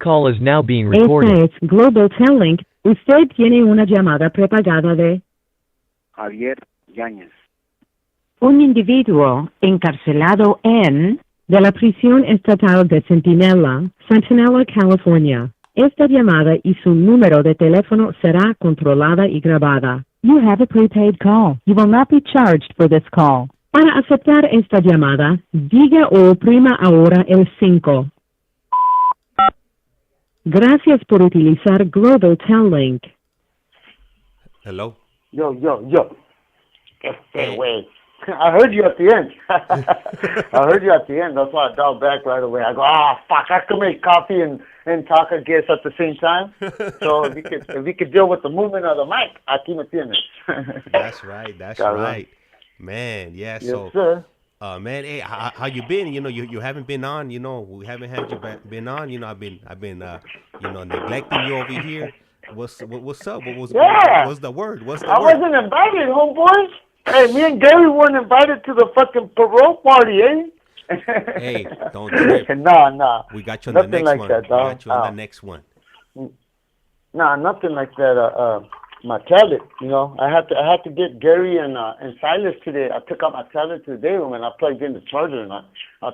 call is now being recorded. Este es Global Telling. Usted tiene una llamada prepagada de Javier Yáñez. un individuo encarcelado en de la prisión estatal de Centinela, California. Esta llamada y su número de teléfono será controlada y grabada. You have a prepaid call. You will not be charged for this call. Para aceptar esta llamada, diga o oprima ahora el 5. Gracias por utilizar Global Telling. Hello. Yo. Wait. I heard you at the end. That's why I dialed back right away. I go, fuck, I can make coffee and talk, I guess, at the same time. So if you could deal with the movement of the mic, aquí me tienes. That's right. Man, yeah. Yes, so, sir. Man, hey, how you been? You know, you haven't been on. You know, we haven't had you been on. You know, I've been, neglecting you over here. What's up? What's the word? I wasn't invited, homeboys. Hey, me and Gary weren't invited to the fucking parole party, eh? Hey, don't trip. Nah. We got you on nothing the next like one. That, we got you on the next one. Nah, nothing like that. My tablet, you know, I had to get Gary and Silas today. I took out my tablet to the day room and I plugged in the charger and I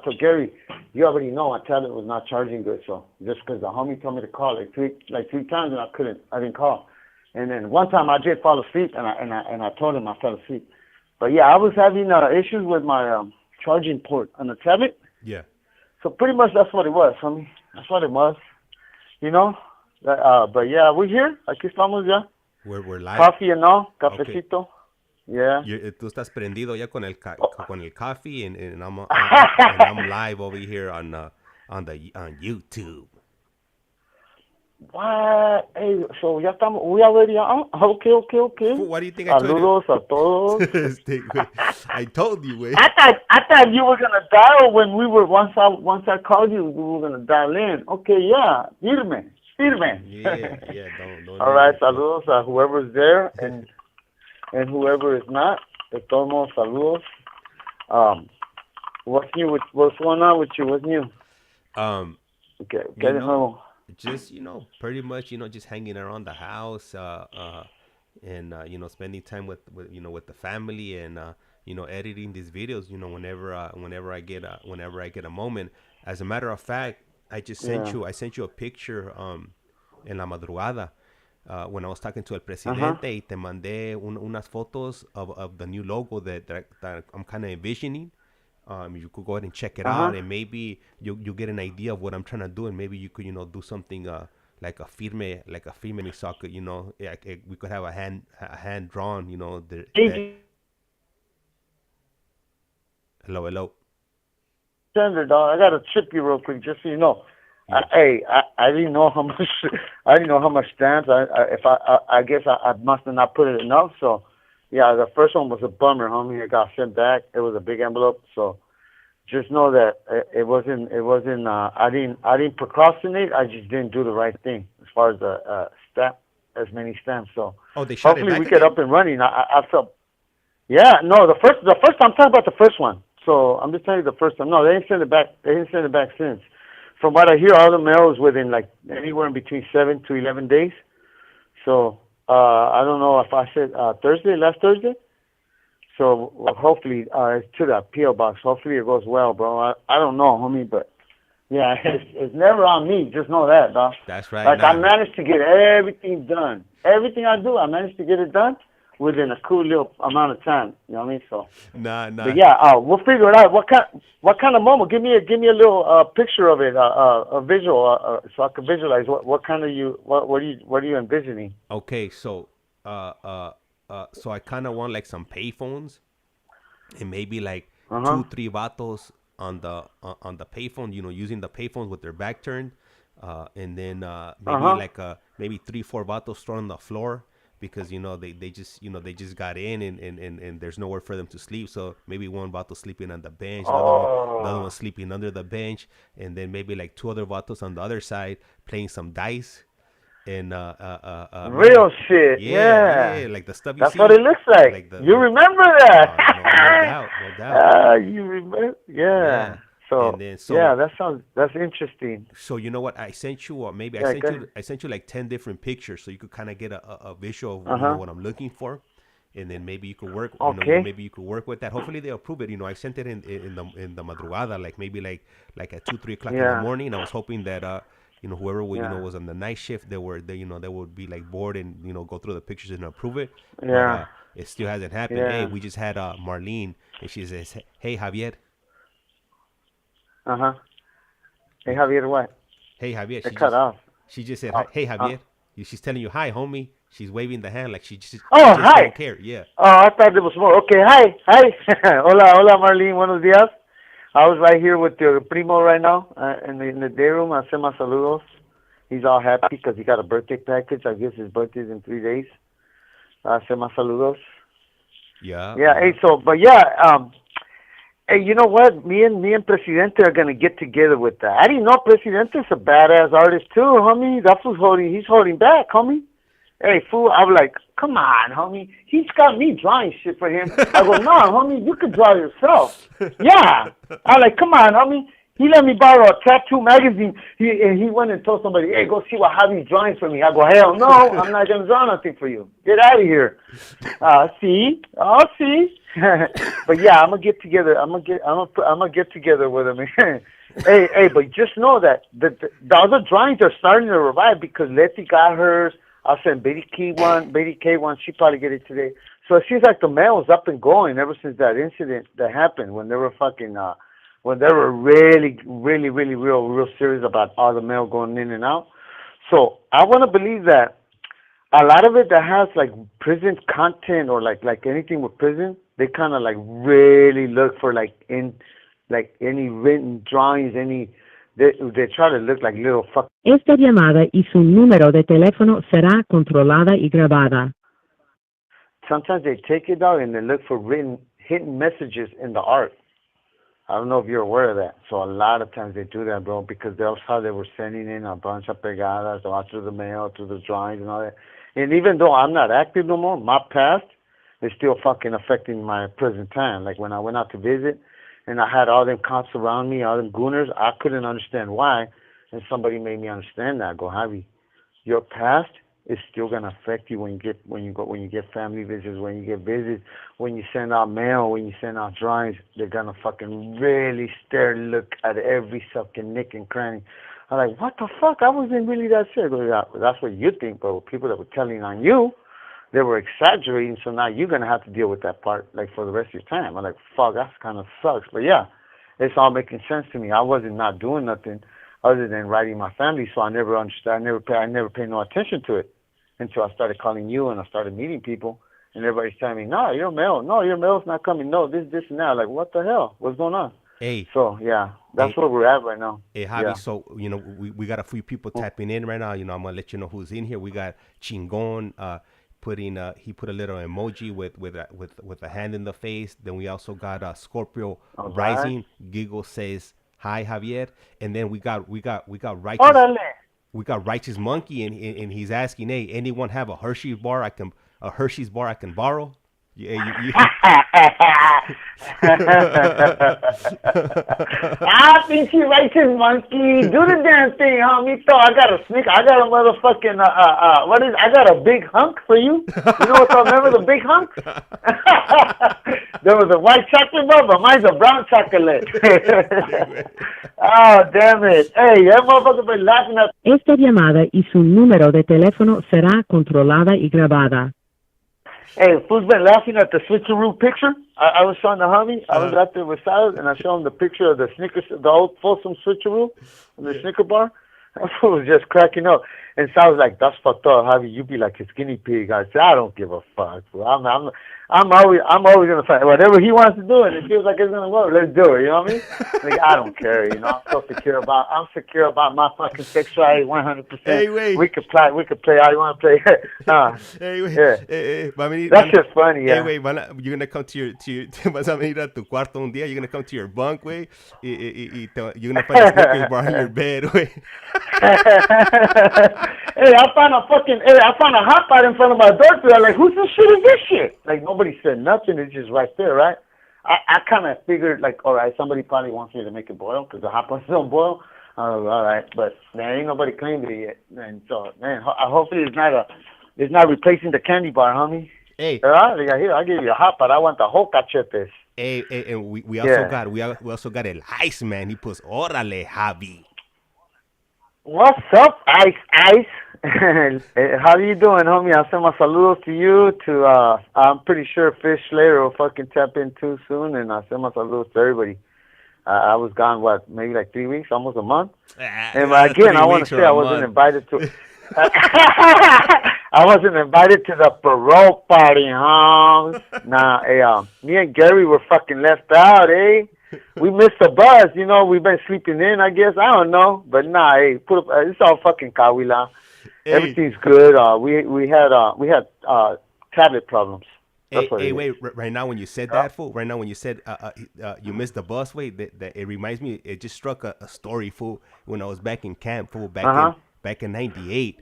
told Gary, you already know my tablet was not charging good, so just because the homie told me to call like three times and I didn't call. And then one time I did fall asleep and I told him I fell asleep. But yeah, I was having issues with my charging port on the tablet. Yeah. So pretty much that's what it was, homie. That's what it was. You know? But yeah, we're here. Aquí estamos ya. We're live. Coffee and all, cafecito. Okay. Yeah. Tú estás prendido ya con el coffee and I'm live over here on YouTube. What? Hey, so ya estamos, we already on? Okay. What do you think I told you? Saludos a todos. I told you, güey. I thought you were gonna dial when we were once I called you, we were gonna dial in. Okay, yeah. Firme. Yeah. Don't. All right, saludos a whoever's there and whoever is not. De todos modos, saludos. What's new? What's going on with you? What's new? Okay, de nuevo. Just, pretty much, just hanging around the house, and spending time with the family and editing these videos, whenever I get a moment. As a matter of fact, I just sent you a picture en la madrugada when I was talking to el presidente y te mandé unas fotos of the new logo that I'm kind of envisioning. You could go ahead and check it out, and maybe you get an idea of what I'm trying to do, and maybe you could do something like a firme soccer. We could have a hand drawn. Hello. Sender, dog, I gotta chip you real quick, just so you know. Yeah. I didn't know how much stamps. I guess I must have not put it enough. So. Yeah, the first one was a bummer, homie. It got sent back. It was a big envelope, so just know that it wasn't. I didn't procrastinate. I just didn't do the right thing as far as the stamp, as many stamps. So they shot hopefully it back we get up and running. I felt. Yeah, no, the first. I'm talking about the first one. So I'm just telling you the first time. No, they didn't send it back. They didn't send it back since. From what I hear, all the mail is within like anywhere in between 7 to 11 days. So. I don't know if I said last Thursday. So hopefully it's to that P.O. box. Hopefully it goes well, bro. I don't know, homie, but yeah, it's never on me. Just know that, dog. That's right. Like I managed to get everything done. Everything I do, I managed to get it done within a cool little amount of time. You know what I mean? So. Nah. But yeah, we'll figure it out. What kind of moment? Give me a little picture of it, a visual, so I can visualize what kind of what are you envisioning? Okay, so so I kind of want like some payphones, and maybe like 2-3 vatos on the payphone, using the payphones with their back turned, and then maybe 3-4 vatos thrown on the floor. Because they just got in and there's nowhere for them to sleep, so maybe one vato sleeping on the bench, the other one sleeping under the bench, and then maybe like 2 other vatos on the other side playing some dice and real shit. Yeah, like the stuff you that's see. That's what it looks like. You remember that? No doubt. You remember? Yeah. So, yeah, that's interesting. So you know what? I sent you, I sent you like 10 different pictures, so you could kind of get a visual of what I'm looking for, and then maybe you could work. Maybe you could work with that. Hopefully they approve it. I sent it in the madrugada, like maybe like at 2-3 o'clock in the morning. I was hoping that whoever was on the night shift, they would be like bored and go through the pictures and approve it. Yeah. But it still hasn't happened. Yeah. Hey, we just had Marlene, and she says, "Hey, Javier." Hey, Javier, what? Hey, Javier. It cut off. She just said, "Hey, Javier." She's telling you, "Hi, homie." She's waving the hand like she just hi. don't care. Yeah. Oh, I thought there was more. Okay, hi. Hola, Marlene. Buenos días. I was right here with your primo right now in the day room. I sent my saludos. He's all happy because he got a birthday package. I guess his birthday's in 3 days. I sent my saludos. Yeah. Yeah. Hey, hey, you know what? Me and Presidente are gonna get together with that. I didn't know Presidente's a badass artist too, homie. That fool's he's holding back, homie. Hey, fool, I'm like, come on, homie. He's got me drawing shit for him. I go, no, homie, you can draw yourself. Yeah. I'm like, come on, homie. He let me borrow a tattoo magazine. He went and told somebody, hey, go see what Javi's drawing for me. I go, hell no, I'm not gonna draw nothing for you. Get out of here. See? But yeah, I'm gonna get together. I'm gonna get together with him. hey, but just know that the other drawings are starting to revive because Letty got hers. I'll send Biddy K one. She probably get it today. So it seems like the mail is up and going ever since that incident that happened when they were when they were really, really, really real serious about all the mail going in and out. So I want to believe that a lot of it that has like prison content or like anything with prison, they kind of like really look for like any written drawings, they try to look like little fuck. Esta llamada y su número de teléfono será controlada y grabada. Sometimes they take it out and they look for hidden messages in the art. I don't know if you're aware of that. So a lot of times they do that, bro, because that's how they were sending in a bunch of pegadas all through the mail, through the drawings and all that. And even though I'm not active no more, my past is still fucking affecting my present time. Like when I went out to visit and I had all them cops around me, all them gooners, I couldn't understand why. And somebody made me understand that. I go, Javi, your past is still gonna affect you when you get family visits, when you get visits, when you send out mail, when you send out drawings. They're gonna fucking really look at every fucking nick and cranny. I'm like, what the fuck? I wasn't really that serious. That's what you think, but people that were telling on you, they were exaggerating. So now you're gonna have to deal with that part, like for the rest of your time. I'm like, fuck, that kind of sucks. But yeah, it's all making sense to me. I wasn't not doing nothing other than writing my family, so I never understood. I never paid no attention to it until I started calling you and I started meeting people, and everybody's telling me, no, your mail's not coming. No, this and that. Like, what the hell? What's going on? Hey. So yeah, that's where we're at right now. Hey, Javi. Yeah. So we got a few people tapping in right now. I'm gonna let you know who's in here. We got Chingon. He put a little emoji with a hand in the face. Then we also got Scorpio Rising. Giggle says hi, Javier. And then we got Righteous. Orale. We got Righteous Monkey, and he's asking, hey, anyone have a Hershey's bar I can borrow? Yeah, I think you Righteous Monkey. Do the damn thing, homie. So I got a motherfucking I got a big hunk for you. You know what? Remember the big hunk? There was a white chocolate bar, but mine's a brown chocolate. Oh, damn it. Hey, that motherfucker been laughing at. Esta llamada y su número de teléfono será controlada y grabada. Hey, fool's been laughing at the switcheroo picture. I was showing the homie. I was out there with Salad, and I showed him the picture of the Snickers, the old Folsom switcheroo, the Snicker bar. That fool was just cracking up. And Sal was like, that's fucked up, Javi. You be like his guinea pig. I said, I don't give a fuck. I'm always gonna fight whatever he wants to do, and it feels like it's gonna work. Let's do it. You know what I mean? Like, I don't care. I'm so secure about my fucking sexuality 100%. Hey, wait. We could play how you want to play. Hey, wait. Yeah. Hey, that's just funny. Yeah. Hey, wait, you're gonna come to vas a venir a tu cuarto un día. You're gonna come to your bunk, way. You're gonna find a Snickers bar on your bed, way. Hey, I found a hot pot in front of my door. I'm like, whose shit is this shit? Like, nobody said nothing. It's just right there, right? I kind of figured, like, all right, somebody probably wants me to make it boil because the hot ones don't boil. All right, but there ain't nobody claimed it yet. And so, man, hopefully it's not replacing the candy bar, homie. Hey, Here, I'll give you a hot, but I want the whole cachetes. Hey, and we also got we also got El ICEMAN. He puts Órale, Javi. What's up, Ice? How you doing, homie? I'll send my saludos to you. I'm pretty sure Fish Slayer will fucking tap in too soon, and I'll send my saludos to everybody. I was gone, maybe like 3 weeks, almost a month. And again, I want to say I wasn't invited to. I wasn't invited to the parole party, huh? Nah, hey, me and Gary were fucking left out, eh? We missed the bus, you know. We've been sleeping in, I guess. I don't know, but nah, hey, it's all fucking kawila. Hey. Everything's good. We had tablet problems. Hey, wait! Right now, when you said that, fool. Right now, when you said you missed the bus, wait, that it reminds me. It just struck a story, fool. When I was back in camp, fool, back in '98.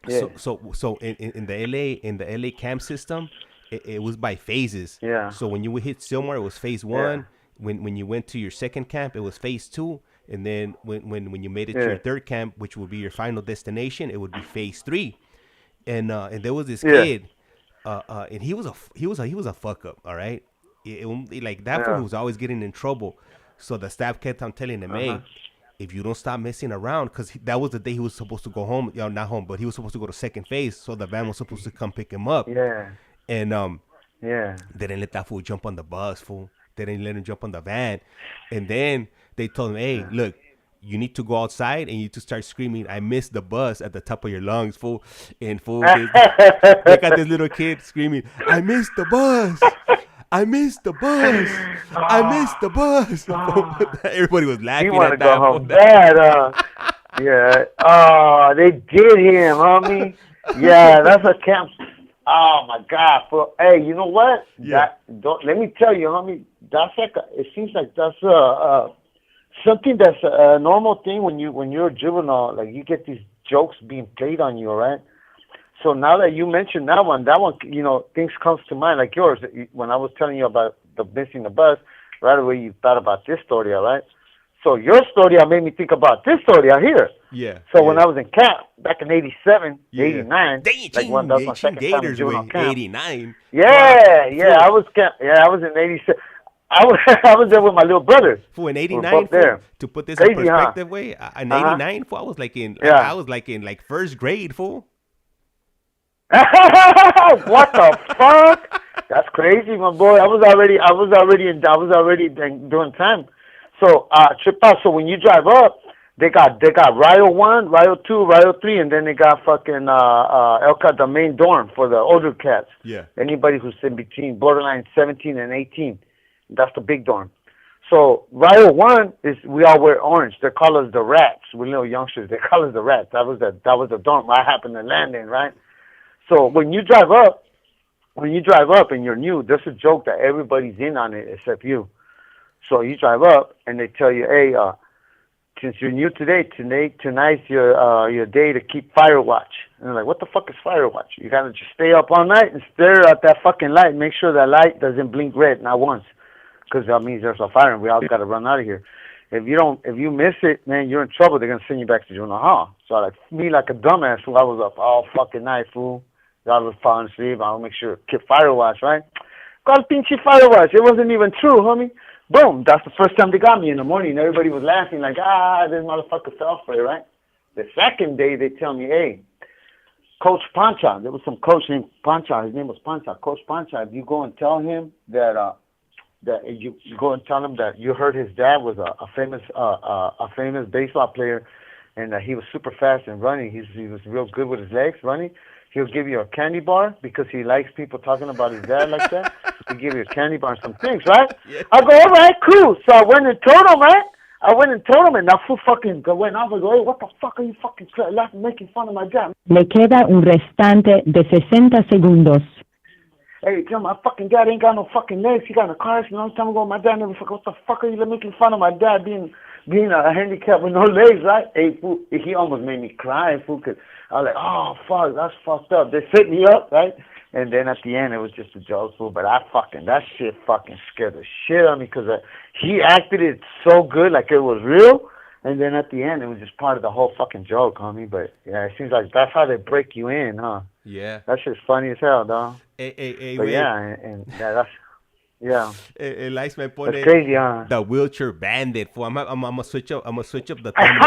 So in the LA camp system, it was by phases. Yeah. So when you would hit Silmar, it was phase 1. Yeah. When you went to your second camp, it was phase 2. And then when you made it to your third camp, which would be your final destination, it would be phase 3. And there was this kid, and he was a fuck up. All right, like that fool was always getting in trouble. So the staff kept on telling him, hey, if you don't stop messing around, because that was the day he was supposed to go home, not home, but he was supposed to go to second phase, so the van was supposed to come pick him up. Yeah. And they didn't let that fool jump on the bus, fool. They didn't let him jump on the van. And then they told him, hey, look, you need to go outside and you need to start screaming, I missed the bus at the top of your lungs, fool. And fool, they got this little kid screaming, I missed the bus. I missed the bus. I missed the bus. Everybody was laughing. You want to go home bad, yeah. Oh, they did him, homie. Yeah, that's a camp. Oh my God. Hey, you know what? Yeah. Let me tell you, homie. That's like it seems like that's something that's a normal thing when you're a juvenile. Like you get these jokes being played on you, right? So now that you mentioned that one, you know, things comes to mind like yours. When I was telling you about the missing the bus, right away you thought about this story, all right? So your story made me think about this story out here. Yeah. So when I was in camp back in '87, '89, like when that was my second time in juvenile camp. '89. Yeah, wow. I was camp. Yeah, I was in '87. I was there with my little brother. For in '89, to put this in perspective, way in '89, I was like in first grade, fool. What the fuck? That's crazy, my boy. I was already doing time. So trip out. So when you drive up, they got Rio 1, Rio 2, Rio 3, and then they got fucking the main dorm for the older cats. Yeah. Anybody who's in between borderline 17 and 18, that's the big dorm. So Rio 1 is we all wear orange. They call us the rats. We're little youngsters. They call us the rats. That was the dorm I happened to land in, right? So when you drive up and you're new, there's a joke that everybody's in on it except you. So you drive up and they tell you, hey, since you're new today, tonight's your day to keep fire watch. And they're like, what the fuck is fire watch? You gotta just stay up all night and stare at that fucking light and make sure that light doesn't blink red, not once, because that means there's a fire and we all gotta run out of here. If you miss it, man, you're in trouble. They're gonna send you back to juvenile hall. So like a dumbass, fool, I was up all fucking night, fool. I was falling asleep. I'll make sure keep fire watch, right? Got pinchy fire watch. It wasn't even true, homie. Boom. That's the first time they got me in the morning. Everybody was laughing like, this motherfucker fell for it, right? The second day, they tell me, hey, Coach Pancha. There was some coach named Pancha. His name was Pancha. Coach Pancha. If you go and tell him that you go and tell him that you heard his dad was a famous baseball player, and that he was super fast and running. He was real good with his legs running. He'll give you a candy bar because he likes people talking about his dad like that. He'll give you a candy bar and some things, right? Yeah. I go, all right, cool. So I went and told him, right? And that fool fucking went off and go, hey, what the fuck are you fucking laughing, making fun of my dad? Le queda un restante de 60 segundos. Hey, tell my fucking dad ain't got no fucking legs. He got in a car accident a long time ago. My dad never fucking, what the fuck are you making fun of my dad being a handicap with no legs, right? Hey, fool, he almost made me cry, fool, because I was like, oh, fuck, that's fucked up. They set me up, right? And then at the end, it was just a joke, fool. But that shit fucking scared the shit out of me because he acted it so good, like it was real. And then at the end, it was just part of the whole fucking joke, homie. But yeah, it seems like that's how they break you in, huh? Yeah. That shit's funny as hell, dog. Hey, but yeah, and yeah, that's yeah. It likes my point. That's crazy, huh? The wheelchair bandit. Fool. I'm gonna switch up. I'm gonna switch up the thumbnail.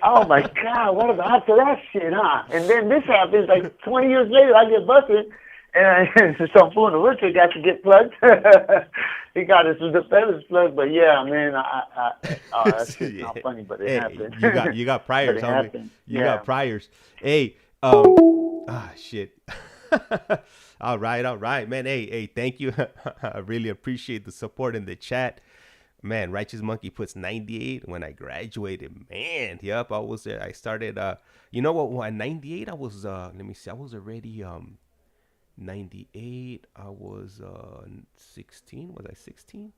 Oh my God! What about after that shit, huh? And then this happens like 20 years later. I get busted, and some fool in the wheelchair got to get plugged. He got his feathers plugged, but yeah, man, that's just not funny, but it happened. You got priors, homie. You got priors. Hey, shit. All right, man. Hey, thank you. I really appreciate the support in the chat. Man, Righteous Monkey puts 98 when I graduated. Man, yep, I was there. I started, you know what, at 98, I was, let me see, I was already, 98, I was 16. Was I 16?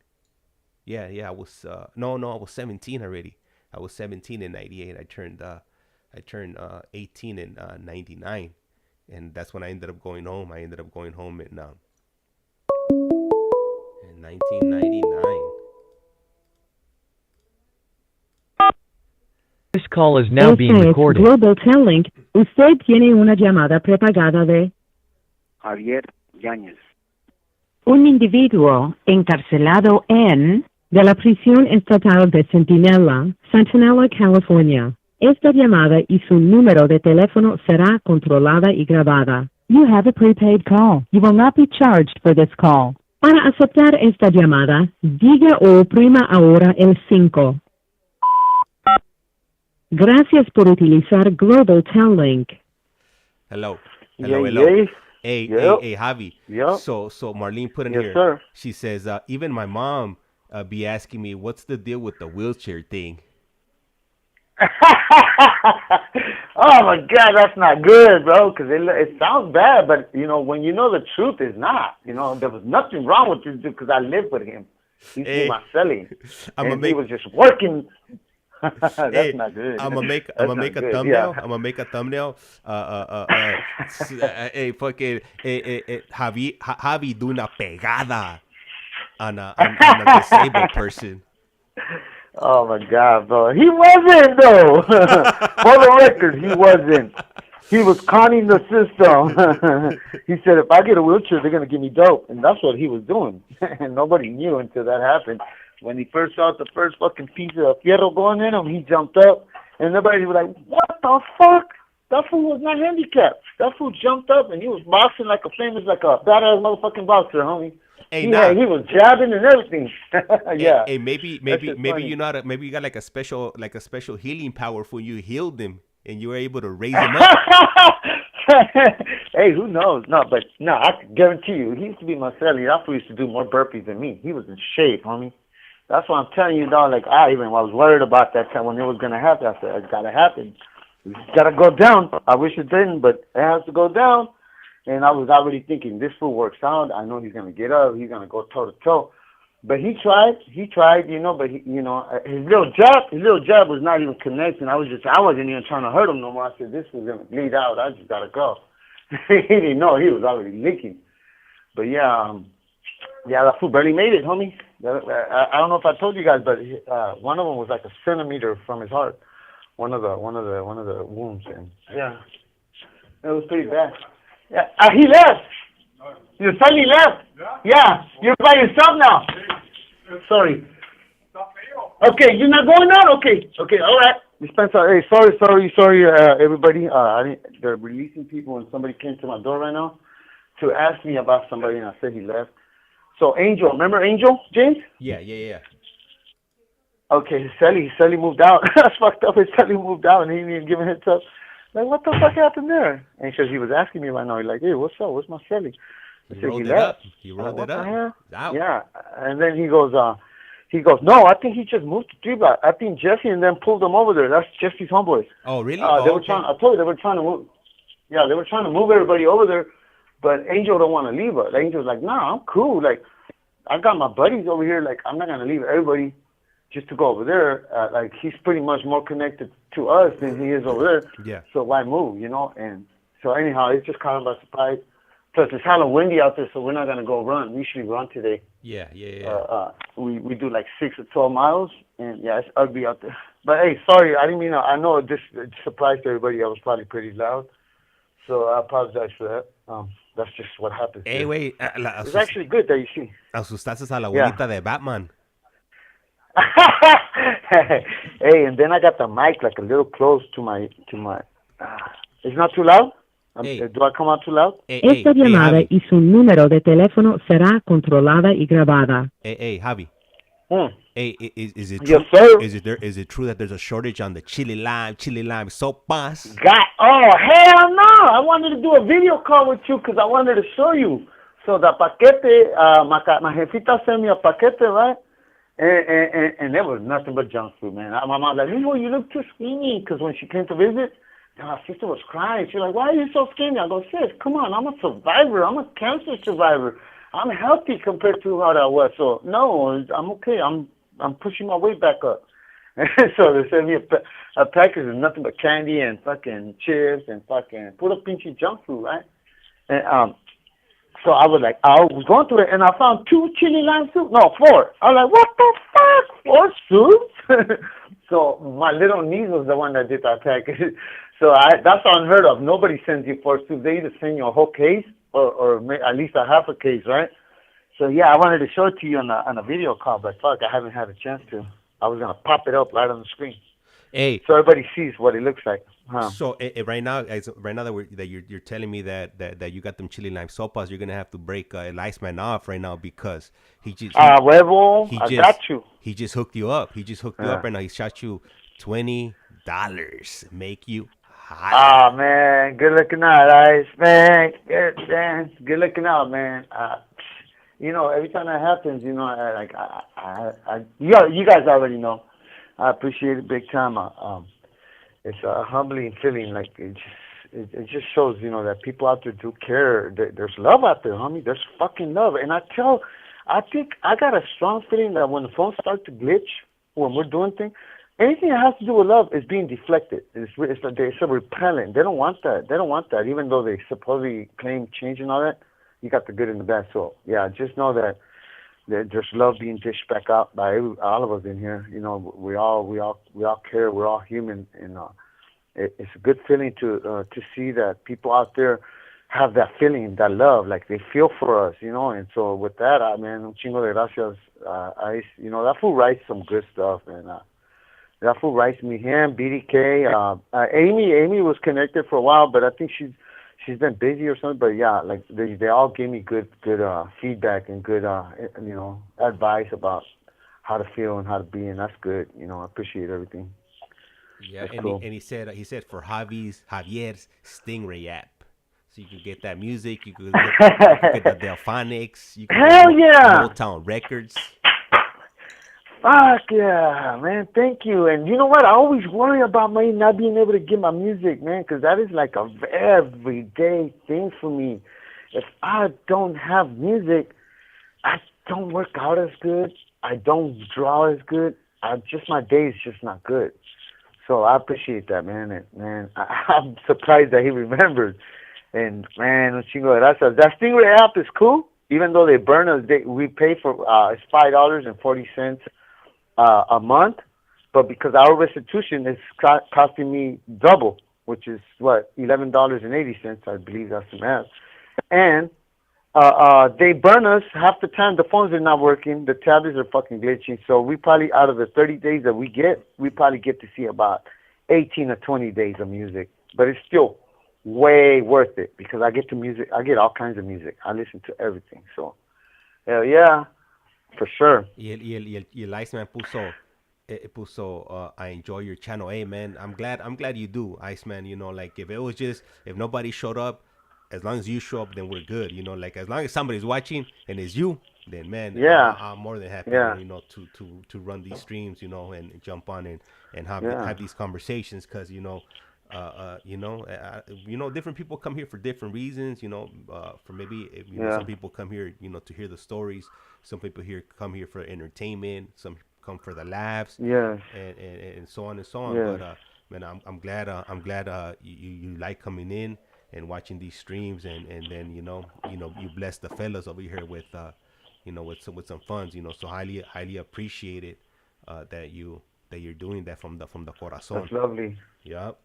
Yeah, I was, no, I was 17 already. I was 17 in 98. I turned 18 in 99. And that's when I ended up going home. I ended up going home in 1999. This call is now being recorded. Global Telling. Usted tiene una llamada prepagada de Javier Yáñez. un individuo encarcelado en de la prisión estatal de Centinela, California. Esta llamada y su número de teléfono será controlada y grabada. You have a prepaid call. You will not be charged for this call. Para aceptar esta llamada, diga o oprima ahora el 5. Gracias por utilizar Global Telling. Hello. Yeah. Hey, Javi. Yep. So Marlene put in Yes, here. Sir. She says, even my mom be asking me, what's the deal with the wheelchair thing? Oh my God, that's not good, bro. Because it sounds bad, but when you know the truth, is not. There was nothing wrong with this dude because I lived with him. He's my celly, and he was just working. That's not good. I'm gonna make a thumbnail. Yeah. I'm gonna make a thumbnail. Fucking Javi do una pegada on a disabled person. Oh my God, bro. He wasn't though. For the record, he wasn't. He was conning the system. He said, if I get a wheelchair, they're gonna give me dope, and that's what he was doing. And nobody knew until that happened. When he first saw the first fucking piece of fierro going in him, he jumped up, and everybody was like, "What the fuck? That fool was not handicapped. That fool jumped up, and he was boxing like a badass motherfucking boxer, homie." He was jabbing and everything. Yeah. Hey, maybe you got like a special healing power for you. Healed him and you were able to raise him up. Hey, who knows? No, I can guarantee you, he used to be my celly. That fool used to do more burpees than me. He was in shape, homie. That's what I'm telling you, dog. Like I was worried about that time when it was gonna happen. I said, it's gotta happen. It's gotta go down. I wish it didn't, but it has to go down. And I was already thinking, this fool works out. I know he's gonna get up. He's gonna go toe to toe. But he tried, but his little jab was not even connecting. I wasn't even trying to hurt him no more. I said, this was gonna bleed out. I just gotta go. He didn't know he was already leaking. But yeah, that fool barely made it, homie. I don't know if I told you guys, but one of them was like a centimeter from his heart. One of the wounds, and yeah, it was pretty bad. Yeah, he left. Your son, he left. Yeah, you're by yourself now. Sorry. Okay, you're not going out? Okay, all right. Dispenser, hey, sorry, everybody. They're releasing people, and somebody came to my door right now to ask me about somebody, and I said he left. So Angel, remember Angel, James? Yeah. Okay, his celly moved out. That's fucked up. His celly moved out, and he didn't even give a heads up. Like, what the fuck happened there? And he was asking me right now. He's like, hey, what's up? Where's my celly? He rolled it up. Yeah. And then he goes, no, I think he just moved to 3 block. I think Jesse and them pulled him over there. That's Jesse's homeboys. Oh, really? They were trying. I told you they were trying to move. Yeah, they were trying to move everybody over there, but Angel don't want to leave us. Angel's like, nah, I'm cool. Like, I got my buddies over here. Like, I'm not gonna leave everybody just to go over there. Like, he's pretty much more connected to us than he is over there. Yeah. So why move? And So anyhow, it's just kind of by surprise. Plus, it's hella windy out there, so we're not gonna go run. We usually run today. Yeah. We do like 6 or 12 miles, and yeah, it's ugly out there. But hey, sorry, I didn't mean. I know this surprised everybody. I was probably pretty loud, so I apologize for that. That's just what happens. Hey, wait. It's actually good that you see. Asustaste a la abuelita de Batman. Hey, and then I got the mic like a little close to my. It's not too loud. Hey. Do I come out too loud? Esta llamada y su número de teléfono será controlada y grabada. Hey, Javi. Hey, is it Yes, true? sir. Is it true that there's a shortage on the chili lime sopas? Oh, hell no! I wanted to do a video call with you because I wanted to show you. So the paquete, my jefita sent me a paquete, right? And there was nothing but junk food, man. My mom was like, you look too skinny. Because when she came to visit, my sister was crying. She's like, why are you so skinny? I go, sis, come on, I'm a survivor. I'm a cancer survivor. I'm healthy compared to how I was. So, no, I'm okay. I'm pushing my weight back up. So they sent me a package of nothing but candy and fucking chips and fucking puro pinche junk food, right? And so I was like, I was going through it, and I found 2 chili lime soup. No, 4. I was like, what the fuck? 4 soups? So my little niece was the one that did that package. So that's unheard of. Nobody sends you 4 soups. They either send you a whole case or at least a half a case, right? So yeah, I wanted to show it to you on a video call, but fuck, I haven't had a chance to. I was gonna pop it up right on the screen. Hey, so everybody sees what it looks like. Huh. So right now that you're telling me that you got them chili lime sopas, you're gonna have to break ICEMAN off right now because he got you. He just hooked you up. He just hooked you up right now. He shot you $20. Make you hot. Oh man, good looking out, ICEMAN. Good looking out, man. You know, every time that happens, you know, you guys already know. I appreciate it big time. It's a humbling feeling. Like it just shows, you know, that people out there do care. There's love out there, homie. There's fucking love. And I think I got a strong feeling that when the phones start to glitch, when we're doing things, anything that has to do with love is being deflected. It's a repellent. They don't want that. They don't want that. Even though they supposedly claim change and all that, you got the good and the bad. So yeah, just know that there's love being dished back out by all of us in here. You know, we all care. We're all human, and it's a good feeling to see that people out there have that feeling, that love, like they feel for us, you know. And so with that, man, un chingo de gracias. You know, that fool writes some good stuff, and that fool writes me him, Biddy K, Amy was connected for a while, but I think she's been busy or something. But yeah, like they all gave me good feedback and good you know, advice about how to feel and how to be, and that's good. You know, I appreciate everything. Yeah, and, cool. he said for Javier's Stingray app, so you can get that music, you can get the Delphonics, you can Hell get yeah, Motown Records. Fuck yeah, man! Thank you. And you know what? I always worry about me not being able to get my music, man, because that is like a everyday thing for me. If I don't have music, I don't work out as good. I don't draw as good. My day is just not good. So I appreciate that, man. And man, I'm surprised that he remembered. And man, un chingo de gracias. That Stingray app is cool. Even though they burn us, we pay for it's $5.40 a month, but because our restitution is costing me double, which is what, $11.80, I believe that's the math. And they burn us half the time. The phones are not working. The tablets are fucking glitching. So we probably, out of the 30 days that we probably get to see about 18 or 20 days of music. But it's still way worth it because I get all kinds of music. I listen to everything. So, hell yeah, for sure. Y el ICEMAN puso, I enjoy your channel. Hey man, I'm glad you do, ICEMAN. You know, like if nobody showed up, as long as you show up, then we're good. You know, like as long as somebody's watching and it's you, then man, yeah, I'm more than happy. Yeah. You know, to run these streams, you know, and jump on and have these conversations, because you know, different people come here for different reasons. You know, for maybe some people come here, you know, to hear the stories. Some people come here for entertainment. Some come for the laughs. Yes. And so on and so on. Yes. But man, I'm glad you like coming in. watching these streams, and then you bless the fellas over here with with some funds, so highly appreciate it, that you're doing that from the corazón. That's lovely. Yep.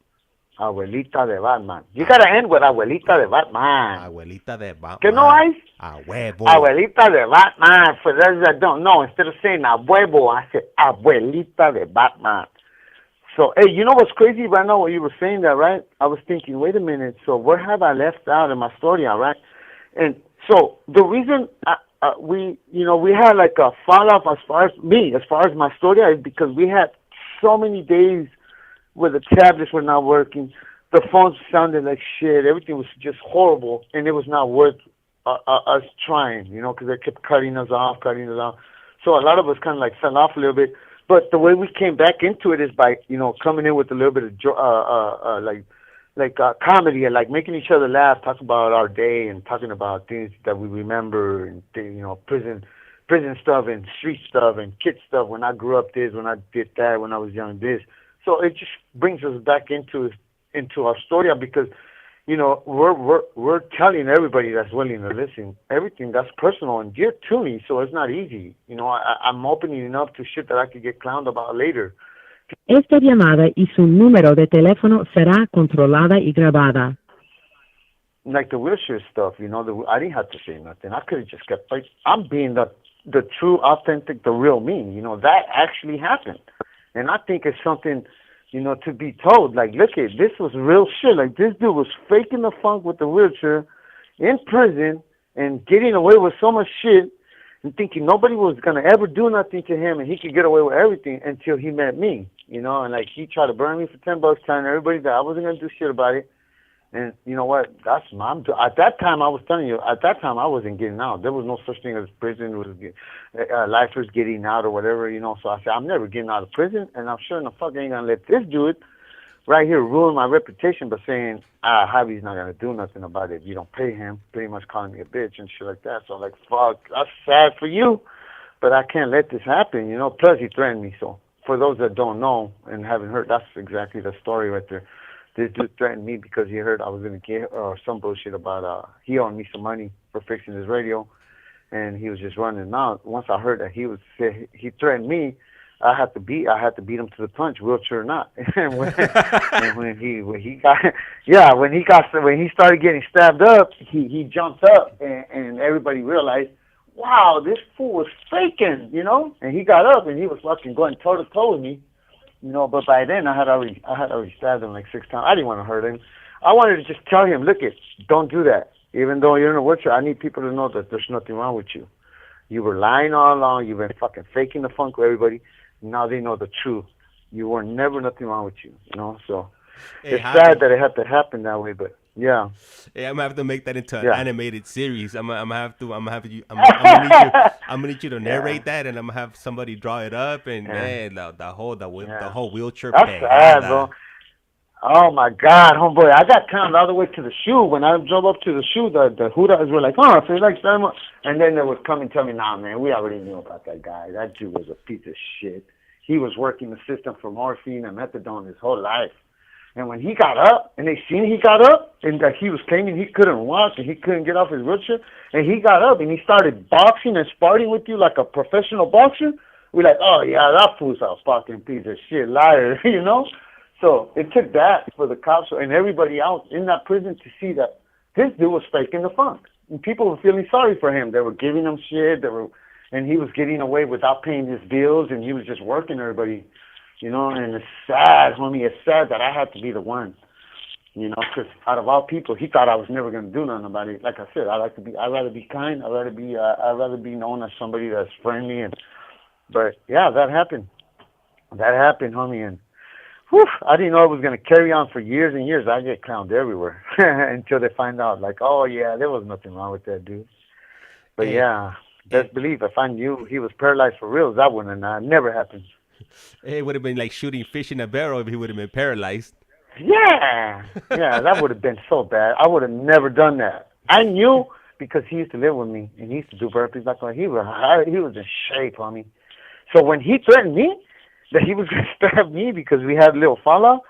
Abuelita de Batman. You gotta end with Abuelita de Batman. Abuelita de Batman. ¿Qué no hay? A huevo. Abuelita de Batman. For those that don't know, instead of saying a huevo, I said Abuelita de Batman. So, hey, you know what's crazy right now? What you were saying that, right? I was thinking, wait a minute. So, what have I left out in my story, all right? And so, the reason we had like a fall-off as far as my story is because we had so many days where the tablets were not working, the phones sounded like shit, everything was just horrible, and it was not worth us trying, because they kept cutting us off. So a lot of us kind of like fell off a little bit. But the way we came back into it is by, coming in with a little bit of comedy and like making each other laugh, talking about our day and talking about things that we remember and prison stuff and street stuff and kid stuff. When I grew up, this, when I did that, when I was young, this. So it just brings us back into our story because, we're telling everybody that's willing to listen everything that's personal and dear to me. So it's not easy. I'm opening up to shit that I could get clowned about later. Esta llamada y su número de teléfono será controlada y grabada. Like the wheelchair stuff, I didn't have to say nothing. I could have just kept like I'm being the true, authentic, the real me. That actually happened. And I think it's something, to be told. Like, look at this was real shit. Like, this dude was faking the funk with the wheelchair in prison and getting away with so much shit and thinking nobody was going to ever do nothing to him and he could get away with everything until he met me, and like he tried to burn me for $10, telling everybody that I wasn't going to do shit about it. And you know what? At that time, I was telling you, I wasn't getting out. There was no such thing as prison, lifers getting out or whatever, So I said, I'm never getting out of prison, and I'm sure in the fuck ain't going to let this dude right here ruin my reputation by saying, Javi's not going to do nothing about it if you don't pay him, pretty much calling me a bitch and shit like that. So I'm like, fuck, that's sad for you, but I can't let this happen, Plus, he threatened me. So for those that don't know and haven't heard, that's exactly the story right there. This dude threatened me because he heard I was going to get some bullshit about he owed me some money for fixing his radio, and he was just running out. Once I heard that he threatened me, I had to beat him to the punch, wheelchair or not. And when he started getting stabbed up, he jumped up, and everybody realized, wow, this fool was faking, And he got up and he was fucking going toe to toe with me. But by then I had already stabbed him like 6 times. I didn't want to hurt him. I wanted to just tell him, look, don't do that. Even though you're in a wheelchair, I need people to know that there's nothing wrong with you. You were lying all along. You've been fucking faking the funk with everybody. Now they know the truth. You were never nothing wrong with you. So it's sad that it had to happen that way, but yeah. Hey, I'm gonna have to make that into an animated series. I'm gonna need you to narrate that, and I'm gonna have somebody draw it up, and man, the whole wheelchair. That's sad, bro. Oh my God, homeboy! I got clowned all the way to the shoe. When I drove up to the shoe, the Hudas were like, "Oh, I feel like Simon," and then they would come and tell me, "Nah, man, we already knew about that guy. That dude was a piece of shit. He was working the system for morphine and methadone his whole life." And when he got up, and they seen he got up, and that he was claiming he couldn't walk and he couldn't get off his wheelchair, and he got up and he started boxing and sparring with you like a professional boxer, we're like, oh yeah, that fool's a fucking piece of shit liar, So it took that for the cops and everybody else in that prison to see that this dude was faking the funk. And people were feeling sorry for him. They were giving him shit, and he was getting away without paying his bills, and he was just working everybody. And it's sad, homie. It's sad that I had to be the one, because out of all people, he thought I was never going to do nothing about it. Like I said, I'd rather be kind. I'd rather be known as somebody that's friendly. But yeah, that happened. That happened, homie. And I didn't know it was going to carry on for years and years. I get clowned everywhere until they find out, like, oh yeah, there was nothing wrong with that dude. But yeah, best believe if I knew he was paralyzed for real, that wouldn't have never happened. It would have been like shooting fish in a barrel if he would have been paralyzed. Yeah, that would have been so bad. I would have never done that. I knew because he used to live with me, and he used to do burpees like that. He was in shape, homie. So when he threatened me that he was going to stab me because we had a little fallout,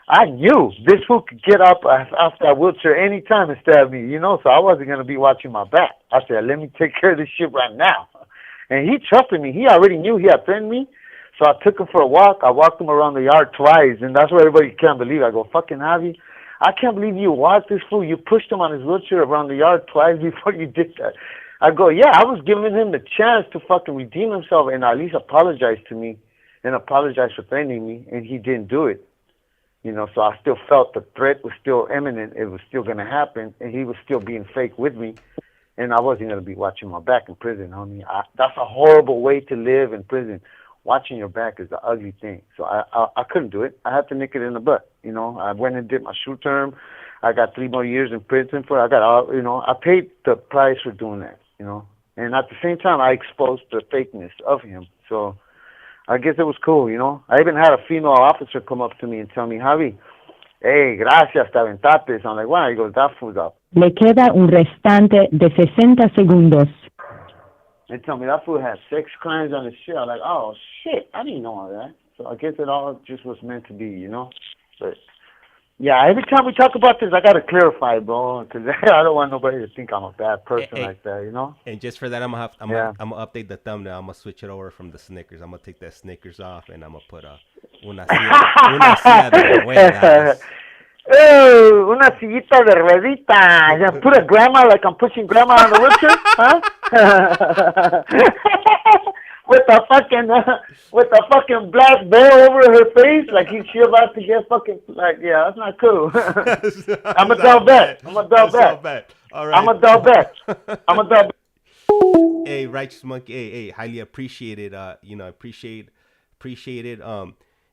I knew this fool could get up off that wheelchair anytime and stab me, you know, so I wasn't going to be watching my back. I said, let me take care of this shit right now. And he trusted me. He already knew he had threatened me. So I took him for a walk. I walked him around the yard twice, and that's what everybody can't believe. I go, fucking Javi, I can't believe you walked this fool. You pushed him on his wheelchair around the yard twice before you did that. I go, yeah, I was giving him the chance to fucking redeem himself and at least apologize to me and apologize for threatening me, and he didn't do it. You know, so I still felt the threat was still imminent. It was still going to happen, and he was still being fake with me, and I wasn't going to be watching my back in prison, homie. That's a horrible way to live in prison. Watching your back is the ugly thing. So I couldn't do it. I had to nick it in the butt. You know, I went and did my shoe term. I got 3 more years in prison for it. I got all, you know, I paid the price for doing that, you know. And at the same time, I exposed the fakeness of him. So I guess it was cool, you know. I even had a female officer come up to me and tell me, Javi, hey, gracias, te aventaste. So I'm like, wow. He goes, that fool's up. Le queda un restante de 60 segundos. They tell me that fool had 6 crimes on his shit. I'm like, oh, shit, I didn't know all that. So I guess it all just was meant to be, you know. But, yeah, every time we talk about this, I got to clarify, bro, because I don't want nobody to think I'm a bad person like that, you know. And just for that, I'm gonna update the thumbnail. I'm gonna switch it over from the Snickers. I'm gonna take that Snickers off, and I'm gonna put una silla de ruedas. Oh, una sillita de ruedita. Yeah, put a grandma like I'm pushing grandma on the wheelchair, huh? with a fucking black veil over her face, like she about to get fucking like, yeah, that's not cool. I'm a dog bet. I'm a dog bet. All right. I'm a dog bet. Hey, Righteous Monkey. Hey, highly appreciated. You know, appreciate it.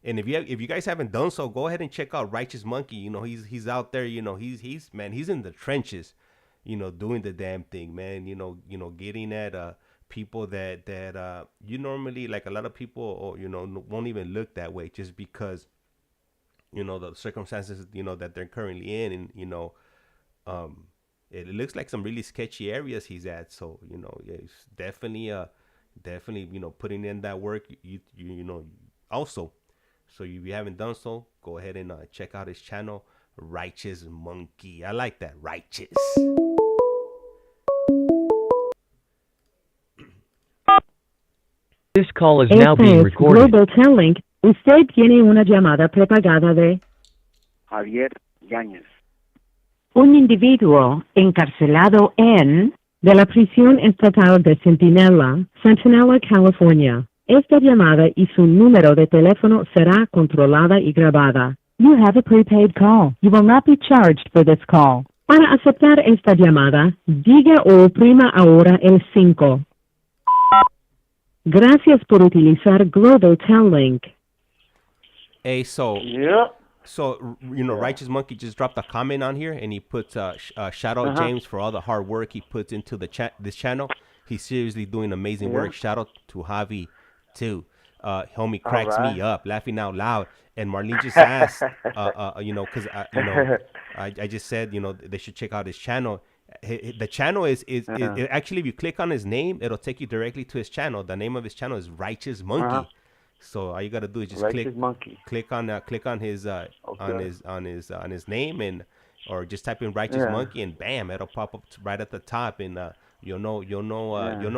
And if you guys haven't done so, go ahead and check out Righteous Monkey. You know, he's out there. You know, he's in the trenches. You know, doing the damn thing, man. You know, getting at people that you normally, like, a lot of people, or, you know, won't even look that way just because, you know, the circumstances, you know, that they're currently in, and, you know, it looks like some really sketchy areas he's at. So, you know, yeah, it's definitely, you know, putting in that work. You know, also. So if you haven't done so, go ahead and check out his channel, Righteous Monkey. I like that, Righteous. This call is now being recorded. Global Telling. Usted tiene una llamada prepagada de Javier Yáñez. un individuo encarcelado en de la prisión estatal de Centinela, California. Esta llamada y su número de teléfono será controlada y grabada. You have a prepaid call. You will not be charged for this call. Para aceptar esta llamada, diga o oprima ahora el 5. Gracias por utilizar Global Telling. Hey, so Yeah. So, you know, Righteous Monkey just dropped a comment on here, and he puts shout out James for all the hard work he puts into this channel. He's seriously doing amazing work. Shout out to Javi too. Homie cracks me up, laughing out loud. And Marlene just asked, you know, because I just said, you know, they should check out his channel. The channel is actually, if you click on his name, it'll take you directly to his channel. The name of his channel is Righteous Monkey. So all you gotta do is just click on his on his name, and or just type in Righteous Monkey, and bam, it'll pop up right at the top, and you'll know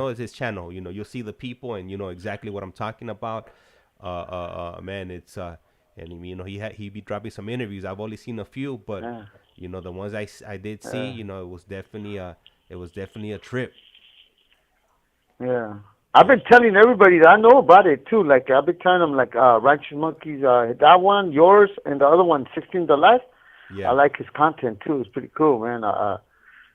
it's his channel. You know, you'll see the people, and you know exactly what I'm talking about. Man, it's and you know he be dropping some interviews. I've only seen a few, but you know the ones I did see, you know, it was definitely a trip. Yeah. I've been telling everybody that I know about it too. Like, I've been telling them, like, Righteous Monkeys, that one, yours, and the other one, 16 to Life. Yeah. I like his content too. It's pretty cool, man. I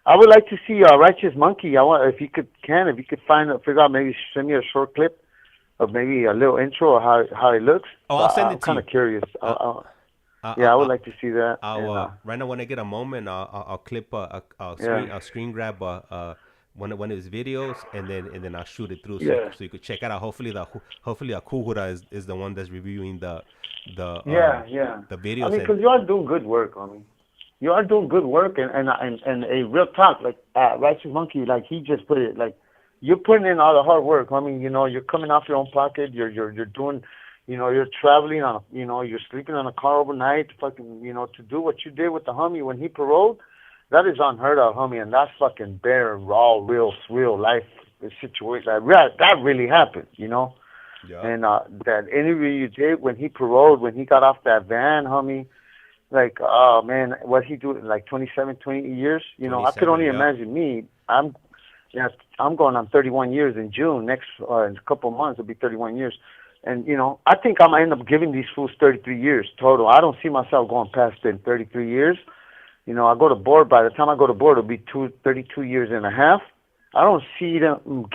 would like to see Righteous Monkey. If you could figure out, maybe send me a short clip of maybe a little intro of how it looks. Oh, I'll send it to you. I'm kind of curious. I would like to see that. Right now, when I get a moment, I'll clip I'll screen grab one of his videos, and then I'll shoot it through so you could check it out. Hopefully Kuhura is the one that's reviewing the videos. I mean, because you are doing good work. I mean, you are doing good work, and a real talk, like Righteous Monkey, like he just put it, like you're putting in all the hard work. I mean, you know, you're coming off your own pocket. You're doing You're traveling on, you're sleeping on a car overnight, fucking, to do what you did with the homie when he paroled. That is unheard of, homie, and that's fucking bare, raw, real life situation. That really happened, Yeah. And that interview you did when he paroled, when he got off that van, homie, like, oh man, what he do like 27, 28 years? I could only imagine me. I'm going on 31 years in June. Next in a couple of months, it'll be 31 years. And, I think I'm going to end up giving these fools 33 years total. I don't see myself going past in 33 years. I go to board. By the time I go to board, it'll be 32 years and a half. I don't see them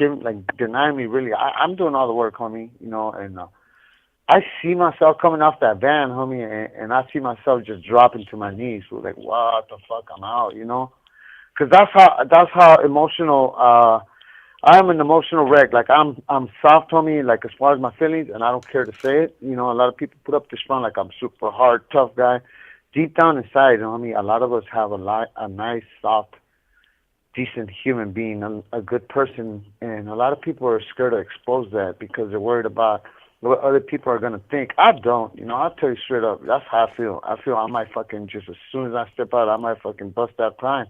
denying me, really. I'm doing all the work, homie, and I see myself coming off that van, homie, and I see myself just dropping to my knees. Like, what the fuck, I'm out, Because that's how emotional, I am an emotional wreck. Like, I'm soft, homie, like, as far as my feelings, and I don't care to say it. A lot of people put up this front like I'm super hard, tough guy. Deep down inside, homie, a lot of us have a nice, soft, decent human being, a good person, and a lot of people are scared to expose that because they're worried about what other people are going to think. I don't, I'll tell you straight up, that's how I feel. I feel I might fucking, just as soon as I step out, I might fucking bust out crying.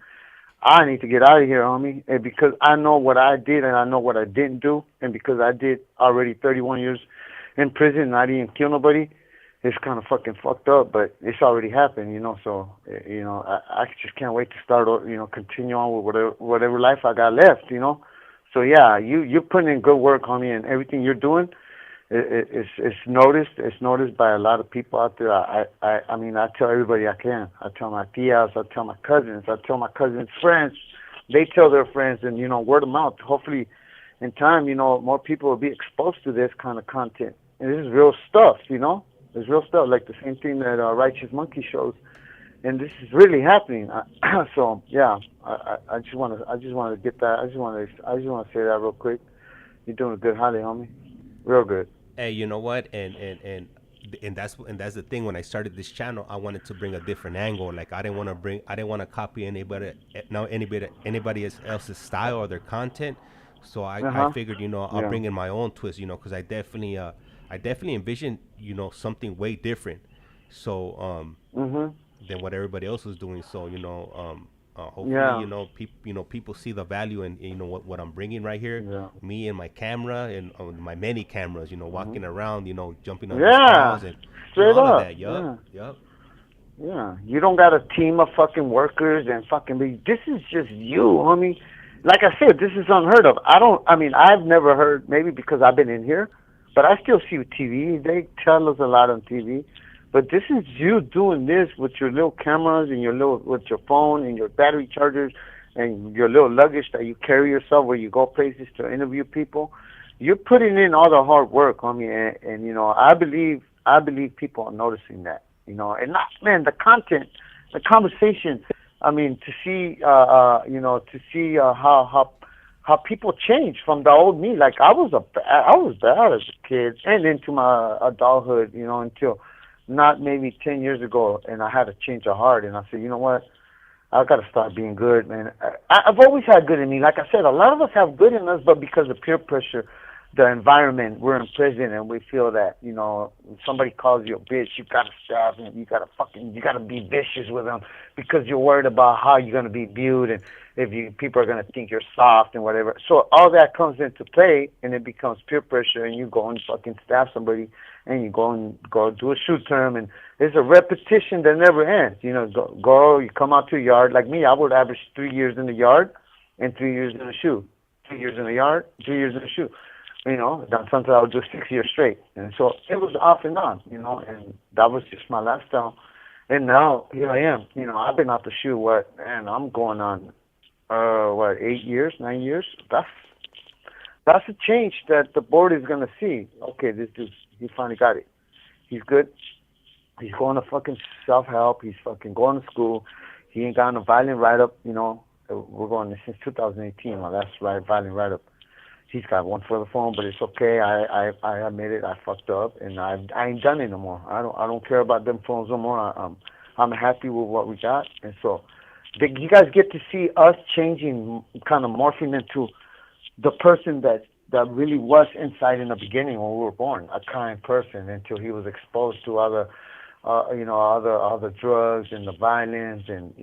I need to get out of here, homie, and because I know what I did and I know what I didn't do, and because I did already 31 years in prison and I didn't kill nobody, it's kind of fucking fucked up, but it's already happened, so, I just can't wait to start, continue on with whatever life I got left, So, yeah, you're putting in good work, homie, and everything you're doing, it's noticed. It's noticed by a lot of people out there. I mean, I tell everybody I can. I tell my tias, I tell my cousins, I tell my cousins' friends. They tell their friends, and, word of mouth. Hopefully, in time, more people will be exposed to this kind of content. And this is real stuff, It's real stuff, like the same thing that Righteous Monkey shows, and this is really happening. So yeah, I just want to get that. I just want to say that real quick. You're doing a good holiday, homie. Real good. Hey, you know what? And that's the thing. When I started this channel, I wanted to bring a different angle. Like I didn't want to copy anybody else's style or their content. So I figured, I'll bring in my own twist, because I definitely envision, something way different. So than what everybody else was doing. So hopefully, people see the value in what I'm bringing right here. Yeah. Me and my camera and my many cameras, walking around, jumping on the walls and straight all up. Of that. Yup. Yeah, you don't got a team of fucking workers and fucking. This is just you, homie. Like I said, this is unheard of. I've never heard. Maybe because I've been in here. But I still see TV. They tell us a lot on TV. But this is you doing this with your little cameras and with your phone and your battery chargers and your little luggage that you carry yourself where you go places to interview people. You're putting in all the hard work, homie, and I believe people are noticing that, and not, man, the content, the conversation. I mean, to see how people change from the old me. Like I was bad as a kid and into my adulthood, until not maybe 10 years ago, and I had a change of heart, and I said, you know what, I got to start being good, man. I've always had good in me. Like I said, a lot of us have good in us, but because of peer pressure, the environment, we're in prison, and we feel that, somebody calls you a bitch, you got to stab him, you got to be vicious with them because you're worried about how you're going to be viewed, and if people are going to think you're soft and whatever. So all that comes into play, and it becomes peer pressure, and you go and fucking stab somebody, and you go do a shoot term, and it's a repetition that never ends. You come out to a yard. Like me, I would average 3 years in the yard and 3 years in the shoe. 3 years in the yard, 3 years in the shoe. Then sometimes I would do 6 years straight. And so it was off and on, and that was just my lifestyle. And now, here I am. I've been out the shoe, I'm going on, 8 years, 9 years? That's a change that the board is going to see. Okay, this dude, he finally got it. He's good. He's going to fucking self-help. He's fucking going to school. He ain't got a violent write-up, We're going since 2018. Well, that's right, violent write-up. He's got one for the phone, but it's okay. I admit it. I fucked up, and I ain't done it no more. I don't care about them phones no more. I'm happy with what we got, and so you guys get to see us changing, kind of morphing into the person that that really was inside in the beginning when we were born, a kind person, until he was exposed to other, other drugs and the violence, and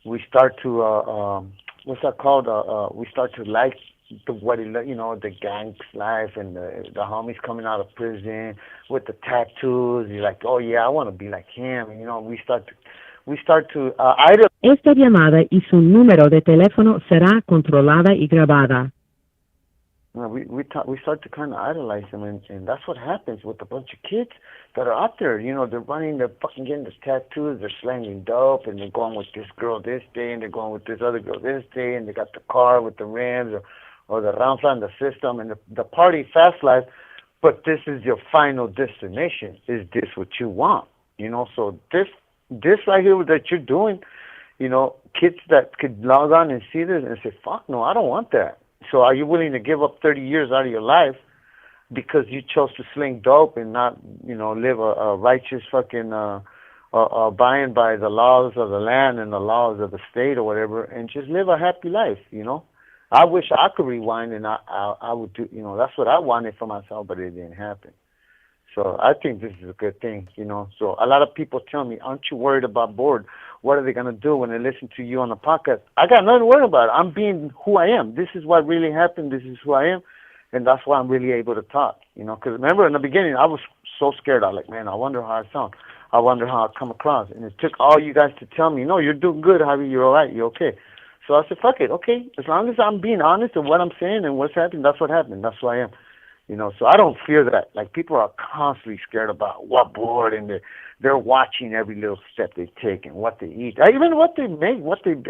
we start to what's that called? We start to like the gang's life and the homies coming out of prison with the tattoos. You're like, oh yeah, I want to be like him. And, we start to idol. Esta llamada y su número de teléfono será controlada y grabada. We start to kind of idolize him, and that's what happens with a bunch of kids that are out there. They're running, they're fucking getting these tattoos, they're slanging dope, and they're going with this girl this day, and they're going with this other girl this day, and they got the car with the rims or the Ramfla in the system, and the party fast life. But this is your final destination. Is this what you want? So this right here that you're doing, kids that could log on and see this and say, fuck no, I don't want that. So are you willing to give up 30 years out of your life because you chose to sling dope and not, live a righteous fucking, abiding by the laws of the land and the laws of the state or whatever, and just live a happy life, I wish I could rewind, and I would do, that's what I wanted for myself, but it didn't happen. So I think this is a good thing, So a lot of people tell me, aren't you worried about board? What are they going to do when they listen to you on the podcast? I got nothing to worry about. I'm being who I am. This is what really happened. This is who I am. And that's why I'm really able to talk, Because remember, in the beginning, I was so scared. I was like, man, I wonder how I sound. I wonder how I come across. And it took all you guys to tell me, no, you're doing good, Javi. You're all right. You're okay. So I said, fuck it. Okay. As long as I'm being honest in what I'm saying and what's happening, that's what happened. That's who I am. So I don't fear that. Like, people are constantly scared about what board, and they're watching every little step they take and what they eat, even what they make,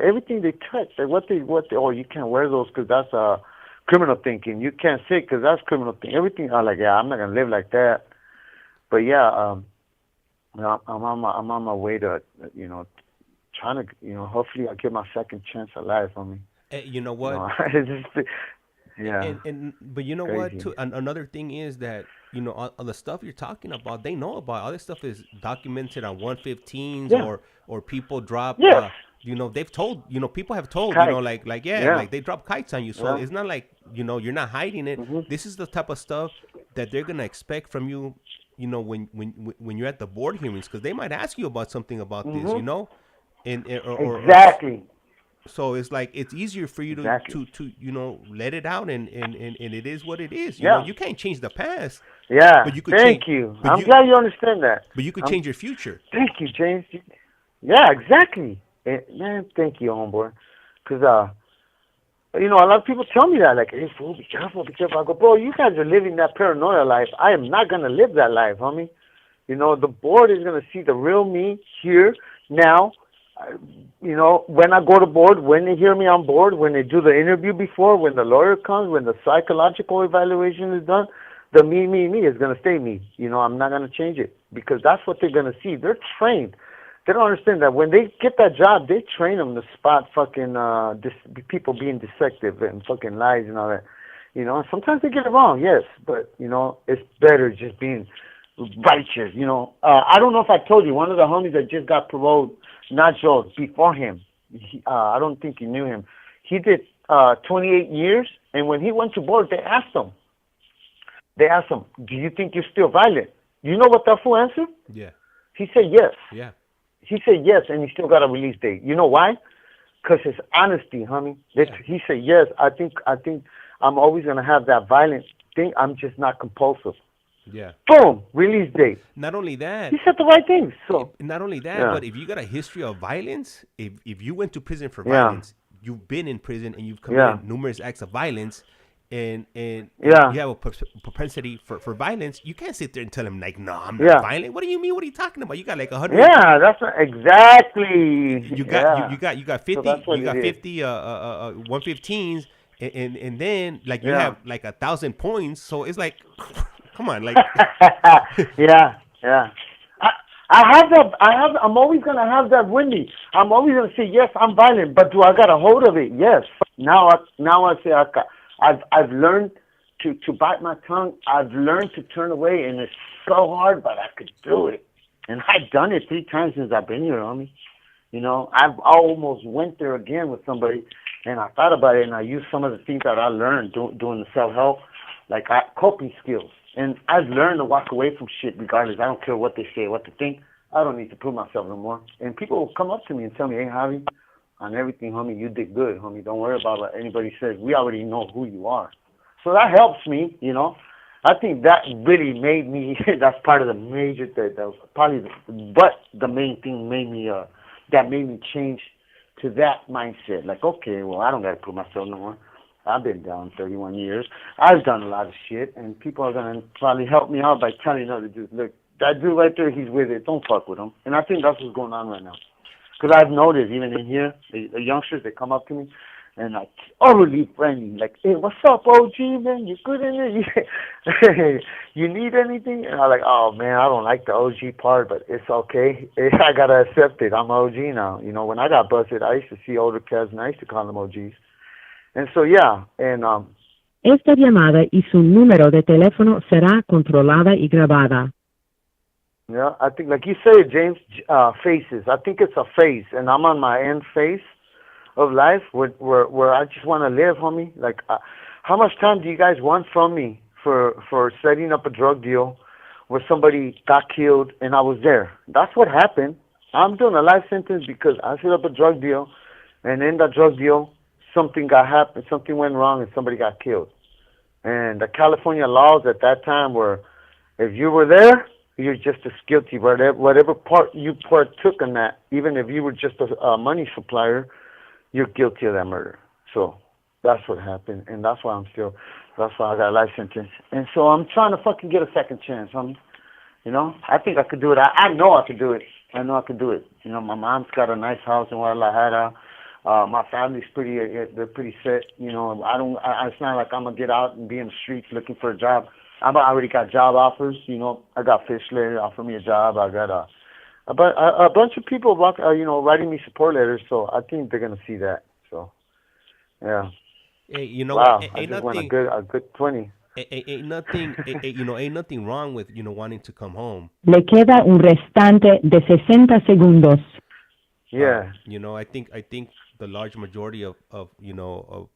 everything they touch. Like oh, you can't wear those because that's criminal thinking. You can't say because that's criminal thinking. Everything. I'm like, yeah, I'm not gonna live like that. But yeah, I'm on my way to, trying to, hopefully I'll get my second chance at life. You know what? Yeah. But you know what? Too, another thing is that all the stuff you're talking about, they know about. All this stuff is documented on 115s or people drop. Yes. They've told. People have told. Kites. Like they drop kites on you. So it's not like you're not hiding it. Mm-hmm. This is the type of stuff that they're gonna expect from you. When you're at the board hearings, because they might ask you about something about this. Exactly. So it's like it's easier for you to let it out, and it is what it is. You can't change the past. Yeah. But you could Thank you. I'm glad you understand that. But you could change your future. Thank you, James. Yeah, exactly. Man, thank you, homeboy. Because a lot of people tell me that, like, hey, fool, be careful, be careful. I go, bro, you guys are living that paranoia life. I am not gonna live that life, homie. The board is gonna see the real me here now. When I go to board, when they hear me on board, when they do the interview before, when the lawyer comes, when the psychological evaluation is done, the me is going to stay me. I'm not going to change it because that's what they're going to see. They're trained. They don't understand that when they get that job, they train them to spot fucking people being deceptive and fucking lies and all that. Sometimes they get it wrong, yes, but, it's better just being righteous. I don't know if I told you, one of the homies that just got paroled, not Joe, before him. I don't think you knew him. He did 28 years, and when he went to board, they asked him, do you think you're still violent? You know what that fool answered? Yeah. He said yes. Yeah. He said yes, and he still got a release date. You know why? Because his honesty, homie. He said yes, I think I'm always going to have that violent thing. I'm just not compulsive. Yeah. Boom, release date. Not only that, he said the right things. So not only that, but if you got a history of violence, if you went to prison for violence, you've been in prison and you've committed numerous acts of violence, and you have a propensity for violence, you can't sit there and tell him like, no, I'm not violent. What do you mean? What are you talking about? You got like 100. Yeah, that's right. Exactly. You got 50. You got 50 115s, and then like you have like 1,000 points. So it's like. Come on, like. Yeah. I'm always gonna have that, Wendy. I'm always gonna say yes. I'm violent, but do I got a hold of it? Yes. Now I say I've learned to bite my tongue. I've learned to turn away, and it's so hard, but I could do it. And I've done it 3 times since I've been here, homie. I've almost went there again with somebody, And I thought about it, and I used some of the things that I learned doing the self-help, like coping skills. And I've learned to walk away from shit regardless. I don't care what they say, what they think. I don't need to prove myself no more. And people will come up to me and tell me, hey, Javi, on everything, homie, you did good, homie. Don't worry about what anybody says. We already know who you are. So that helps me, you know. I think that really made me, that's part of the major, that was probably, the main thing that made me change to that mindset. Like, okay, well, I don't got to prove myself no more. I've been down 31 years. I've done a lot of shit, and people are going to probably help me out by telling other dudes, look, that dude right there, he's with it. Don't fuck with him. And I think that's what's going on right now. Because I've noticed, even in here, the youngsters, they come up to me, and like, utterly friendly. Like, hey, what's up, OG, man? You good in it? You need anything? And I'm like, oh, man, I don't like the OG part, but it's okay. I got to accept it. I'm OG now. You know, when I got busted, I used to see older cats, and I used to call them OGs. And so, yeah, and... Esta llamada y su número de teléfono será controlada y grabada. Yeah, I think, like you say, James, phases. I think it's a phase, and I'm on my end phase of life where I just want to live, homie. Like, how much time do you guys want from me for setting up a drug deal where somebody got killed and I was there? That's what happened. I'm doing a life sentence because I set up a drug deal, and in that drug deal, something went wrong, and somebody got killed. And the California laws at that time were, if you were there, you're just as guilty. Whatever part you partook in that, even if you were just a money supplier, you're guilty of that murder. So that's what happened, and that's why I got a life sentence. And so I'm trying to fucking get a second chance, homie. You know, I think I could do it. I know I could do it. You know, my mom's got a nice house in Guadalajara. My family's they're pretty set. You know, it's not like I'm gonna get out and be in the streets looking for a job. I already got job offers. You know, I got Fishler offer me a job. I got a bunch of people, writing me support letters. So I think they're gonna see that. So, yeah. Hey, you know, wow, ain't I just nothing, went a good 20. ain't nothing, ain't nothing wrong with wanting to come home. Le queda un restante de 60 segundos. Yeah. You know, I think the large majority of the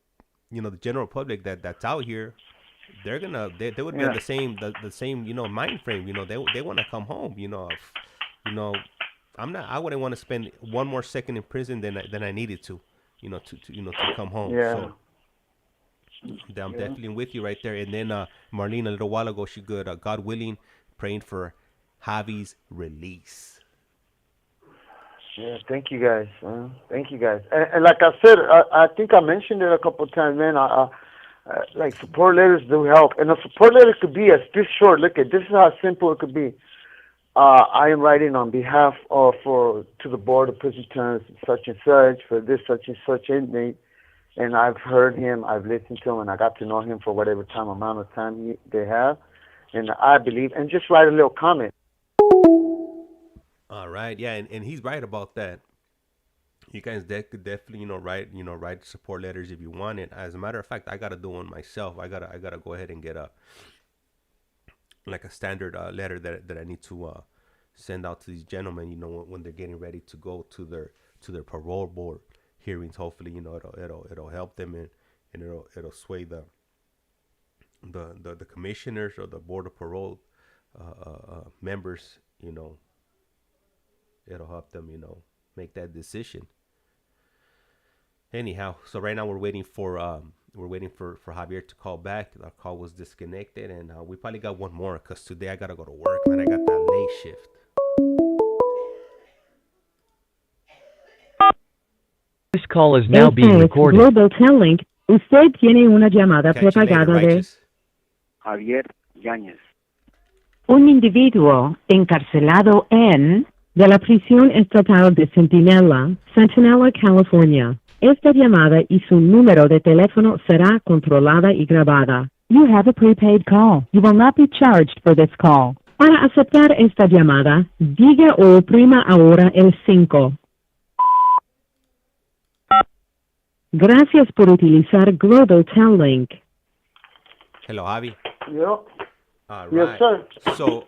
general public that's out here, they would be on the same mind frame. You know, they want to come home. I wouldn't want to spend one more second in prison than I needed to come home. Yeah. So I'm definitely with you right there. And then Marlene, a little while ago, she good, God willing, praying for Javi's release. Yeah, thank you guys. Thank you guys. And like I said, I think I mentioned it a couple of times, man. Like support letters do help, and a support letter could be this short. Look at this is how simple it could be. I am writing on behalf to the Board of Prison Terms such and such for this such and such inmate, and I've heard him, I've listened to him, and I got to know him for whatever amount of time they have, and I believe, and just write a little comment. All right, yeah, and he's right about that. You guys could definitely write support letters if you want it. As a matter of fact, I gotta do one myself. I gotta go ahead and get a standard letter that I need to send out to these gentlemen. You know, when they're getting ready to go to their parole board hearings. Hopefully, it'll help them and it'll sway the commissioners or the board of parole members. You know, it'll help them make that decision. Anyhow, so right now we're waiting for Javier to call back. Our call was disconnected, and we probably got one more because today I gotta go to work, man. I got that late shift. This call is now being recorded. Global Telling. Usted tiene una llamada prepagada de Javier Yañez. un individuo encarcelado de la prisión estatal de Centinela, California. Esta llamada y su número de teléfono será controlada y grabada. You have a prepaid call. You will not be charged for this call. Para aceptar esta llamada, diga o oprima ahora el 5. Gracias por utilizar Global Tel Link. Hello, Javi. Yep. All right. Yes, sir. So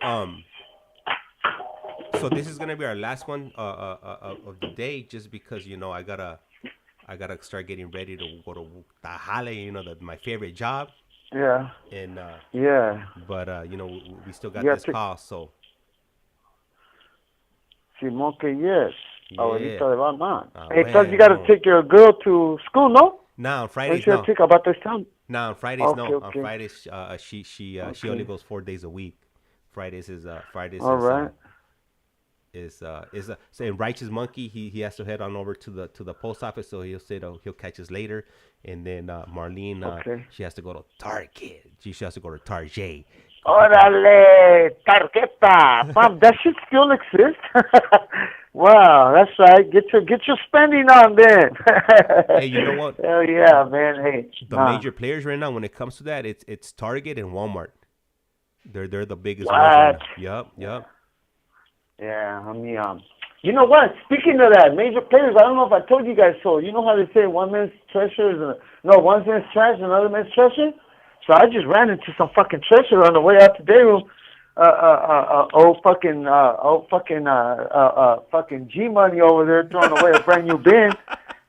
this is gonna be our last one of the day, just because I I gotta start getting ready to go to Tajale, you know, my favorite job. Yeah. And Yeah. but you know, we still got You this have to, call, so Simón que yes. yeah. Ahorita de Batman. Ah, Hey, plus you gotta bueno. take your girl to school, no? No, on Don't Fridays you have no. to take about this time? No, on Fridays Okay, no. On okay. Fridays she only Okay. goes 4 days a week. Fridays All right. So in Righteous Monkey he has to head on over to the post office, so he'll say he'll catch us later. And then Marlene, Okay. she has to go to Target. She has to go to Target. Órale, tarjeta. Mom, that shit still exists? Wow, that's right. Get your spending on then. Hey, you know what? Hell yeah, man. Hey, The major players right now when it comes to that, it's Target and Walmart. They're the biggest ones right now. Yep. Yeah, I mean, you know what? Speaking of that, major players, I don't know if I told you guys so. You know how they say one man's treasure is one man's trash, another man's treasure? So I just ran into some fucking treasure on the way out to day room. Fucking G Money over there throwing away a brand new bin.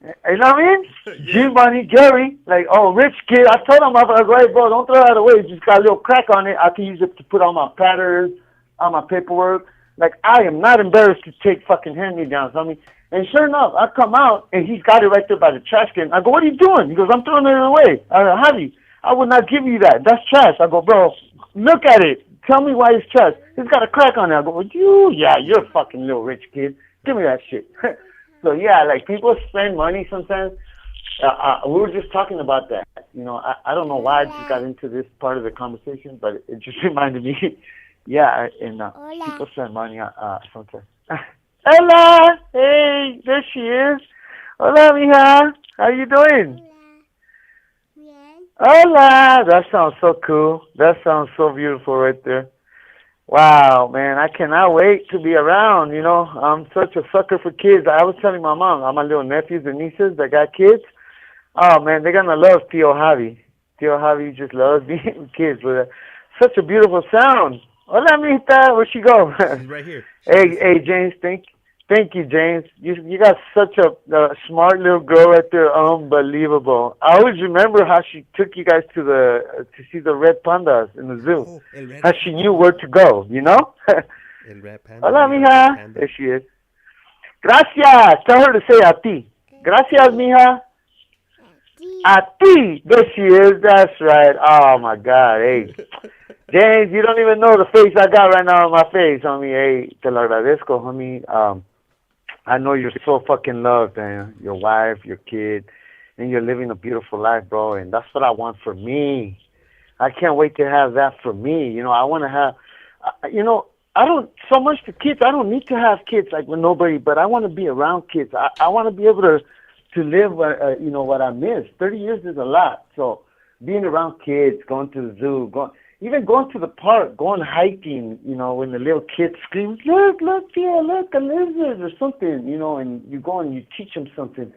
You know what I mean? Yeah. G Money, Gary, like, rich kid. I told him, I was like, hey, bro, don't throw that away. It's just got a little crack on it. I can use it to put on my patterns, on my paperwork. Like, I am not embarrassed to take fucking hand-me-downs. I mean, and sure enough, I come out, and he's got it right there by the trash can. I go, what are you doing? He goes, I'm throwing it away. I go, Javi, I would not give you that. That's trash. I go, bro, look at it. Tell me why it's trash. It's got a crack on it. I go, you're a fucking little rich kid. Give me that shit. So, yeah, like, people spend money sometimes. We were just talking about that. You know, I don't know why I just got into this part of the conversation, but it just reminded me. Yeah, and people spend money sometimes. Hola! Hey, there she is. Hola, mija. How you doing? Hola! That sounds so cool. That sounds so beautiful right there. Wow, man, I cannot wait to be around, you know. I'm such a sucker for kids. I was telling my mom, all my little nephews and nieces that got kids, oh, man, they're going to love Tio Javi. Tio Javi just loves being with kids with such a beautiful sound. Hola, amita. Where'd she go? She's right here. Hey, James, thank you, James. You got such a smart little girl right there. Unbelievable. I always remember how she took you guys to see the red pandas in the zoo. How she knew where to go, you know? El red panda. Hola, mija. There she is. Gracias. Tell her to say a ti. Gracias, mija. A ti. There she is. That's right. Oh, my God. Hey. James, you don't even know the face I got right now on my face, homie. Hey, te lo agradezco, homie. I know you're so fucking loved, man. Your wife, your kid, and you're living a beautiful life, bro. And that's what I want for me. I can't wait to have that for me. You know, I want to have, I don't, so much for kids, I don't need to have kids like with nobody, but I want to be around kids. I want to be able to live, what I miss. 30 years is a lot. So being around kids, going to the zoo, even going to the park, going hiking, you know, when the little kids scream, look, Tia, look, a lizard or something, you know, and you go and you teach them something,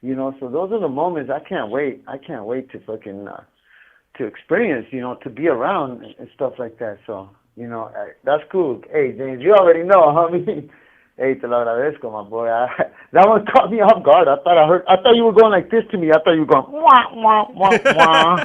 you know. So those are the moments I can't wait. I can't wait to fucking, to experience, you know, to be around and stuff like that. So, you know, that's cool. Hey, James, you already know, homie. Hey, te lo agradezco, my boy. That one caught me off guard. I thought you were going like this to me. I thought you were going, wah, wah, wah, wah.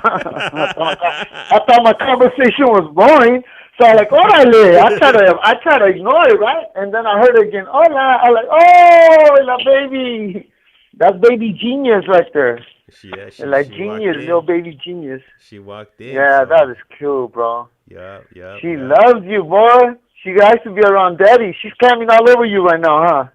I thought my conversation was boring. So I'm like, órale. I try to ignore it, right? And then I heard it again, hola. I'm like, oh, la baby. That's baby genius right there. She genius, little baby genius. She walked in. Yeah, so. That is cool, bro. Yeah. She loves you, boy. She likes to be around daddy. She's climbing all over you right now, huh?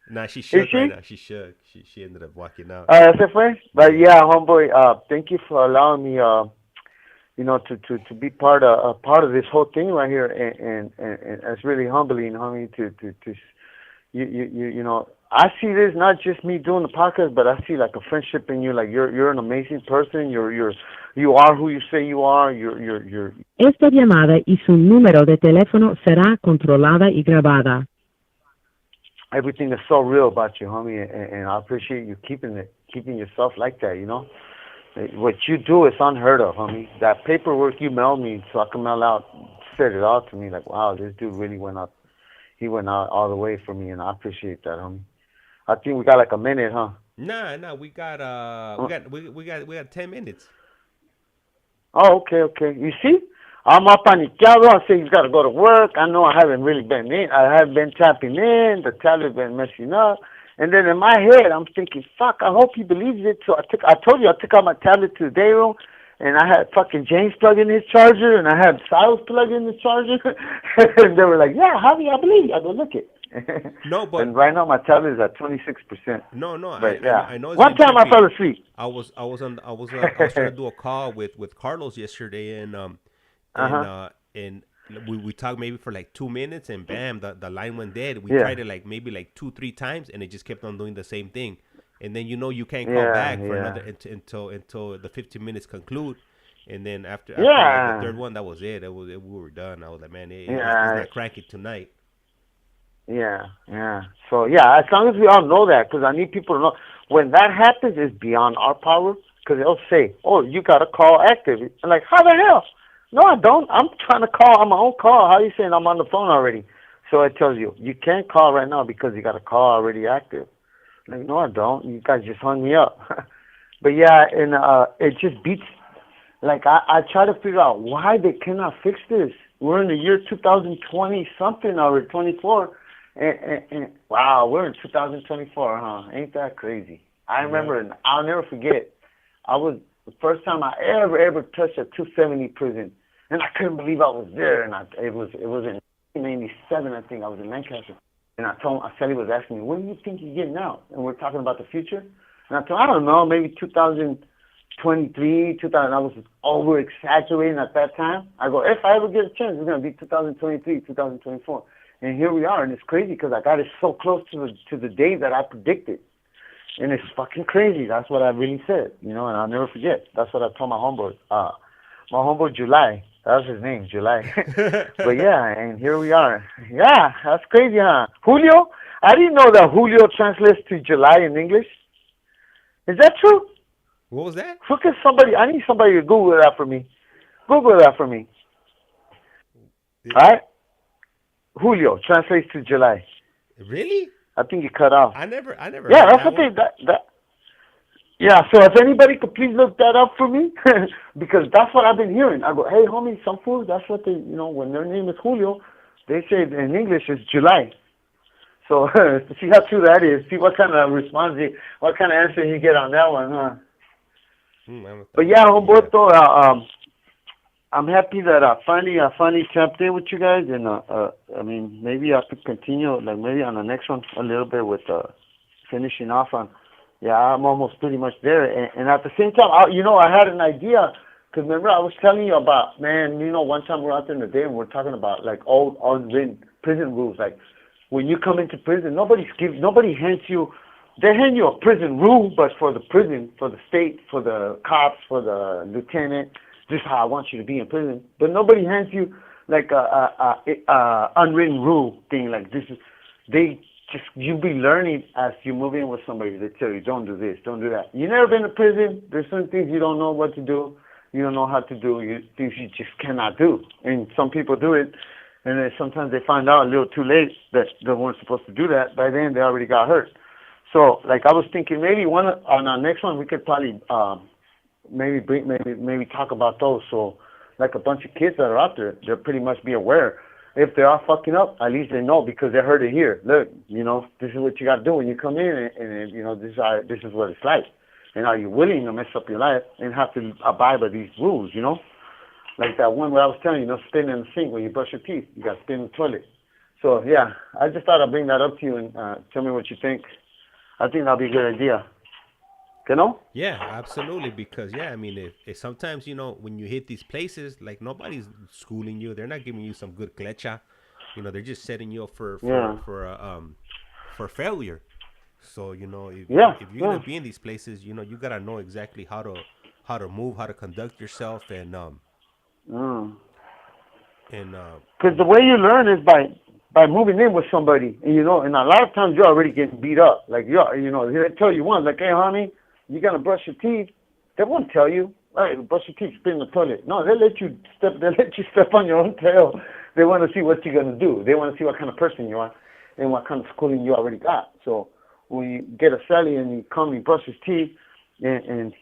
Nah, she shook right now. She shook. She ended up walking out. ¿Se fue? But yeah, homeboy, thank you for allowing me, to be part of this whole thing right here, and it's really humbling, homie. You know, I see this not just me doing the podcast, but I see like a friendship in you. Like you're an amazing person. You are who you say you are. You're. Esta llamada y su número de teléfono será controlada y grabada. Everything is so real about you, homie, and I appreciate you keeping yourself like that. You know, what you do is unheard of, homie. That paperwork you mailed me so I can mail out said it all to me. Like, wow, this dude really went out. He went out all the way for me, and I appreciate that, homie. I think we got like a minute, huh? Nah. We got we got 10 minutes. Oh, okay. You see, I'm up on Yayo. I say he's got to go to work. I know I haven't really been in. I haven't been tapping in. The tablet's been messing up. And then in my head, I'm thinking, fuck, I hope he believes it. So I told you I took out my tablet to the day room, and I had fucking James plug in his charger, and I had Silas plug in his charger. And they were like, yeah, Javi, I believe you. I go, look it. No, but and right now my tablet is at 26%. no, But I know it's one been time I trippy. fell asleep. I was trying to do a call with Carlos yesterday, and we talked maybe for like 2 minutes, and bam, the line went dead. We tried it like maybe like 2-3 times, and it just kept on doing the same thing. And then you can't call back for another until the 15 minutes conclude. And then after like the third one, that was it. We were done. I was like, man, it's not cracking tonight. Yeah. So, as long as we all know that, because I need people to know. When that happens, it's beyond our power, because they'll say, oh, you got to call active. I'm like, how the hell? No, I don't. I'm trying to call on my own call. How are you saying I'm on the phone already? So it tells you can't call right now because you got a call already active. Like, no, I don't. You guys just hung me up. But, and it just beats. Like, I try to figure out why they cannot fix this. We're in the year 2020-something or 24. And wow, we're in 2024, huh? Ain't that crazy? I remember, and I'll never forget, I was the first time I ever touched a 270 prison, and I couldn't believe I was there. And it was in 1997, I think. I was in Lancaster, and I said he was asking me, when do you think you're getting out? And we're talking about the future. And I told him, I don't know, maybe 2023, 2000. I was over exaggerating at that time. I go, if I ever get a chance, it's gonna be 2023, 2024. And here we are, and it's crazy because I got it so close to the day that I predicted. And it's fucking crazy. That's what I really said, and I'll never forget. That's what I told my homeboy. My homeboy July. That was his name, July. But and here we are. Yeah, that's crazy, huh? Julio? I didn't know that Julio translates to July in English. Is that true? What was that? Look at somebody. I need somebody to Google that for me. Google that for me. Yeah. All right? Julio translates to July. Really? I think it cut off. I never. Yeah, that's what they. Yeah. So if anybody could please look that up for me, because that's what I've been hearing. I go, hey, homie, some fools. That's what they. When their name is Julio, they say in English it's July. So see how true that is. See what kind of response, what kind of answer you get on that one, huh? But homeboy, I'm happy that I finally tapped in with you guys, and I mean, maybe I could continue, like maybe on the next one a little bit with finishing off on. Yeah, I'm almost pretty much there, and at the same time, I had an idea, because remember I was telling you about, man, one time we're out there in the day and we're talking about like old unwritten prison rules, like when you come into prison, nobody hands you. They hand you a prison rule, but for the prison, for the state, for the cops, for the lieutenant. This is how I want you to be in prison. But nobody hands you like a unwritten rule thing. Like this is, you be learning as you move in with somebody. They tell you, don't do this, don't do that. You never been to prison. There's certain things you don't know what to do. You don't know how to do. Things you just cannot do. And some people do it, and then sometimes they find out a little too late that they weren't supposed to do that. By then, they already got hurt. So, like I was thinking, maybe on our next one we could probably. Maybe talk about those, so like a bunch of kids that are out there, they'll pretty much be aware. If they are fucking up, at least they know because they heard it here. Look, this is what you got to do when you come in, and this is what it's like. And are you willing to mess up your life and have to abide by these rules? Like that one where I was telling you, spin in the sink when you brush your teeth. You got to spin in the toilet. So yeah, I just thought I'd bring that up to you and tell me what you think. I think that'll be a good idea. Yeah, absolutely. Because I mean, if sometimes when you hit these places, like nobody's schooling you, they're not giving you some good clecha. They're just setting you up for failure. So if you're gonna be in these places, you gotta know exactly how to move, how to conduct yourself, and because the way you learn is by moving in with somebody, and and a lot of times you're already getting beat up. Like they tell you once, like, hey, honey, you gotta brush your teeth. They won't tell you, hey, brush your teeth, spit in the toilet. No, they let you step on your own tail. They want to see what you're gonna do. They want to see what kind of person you are and what kind of schooling you already got. So when you get a Sally and you come and you brush his teeth, and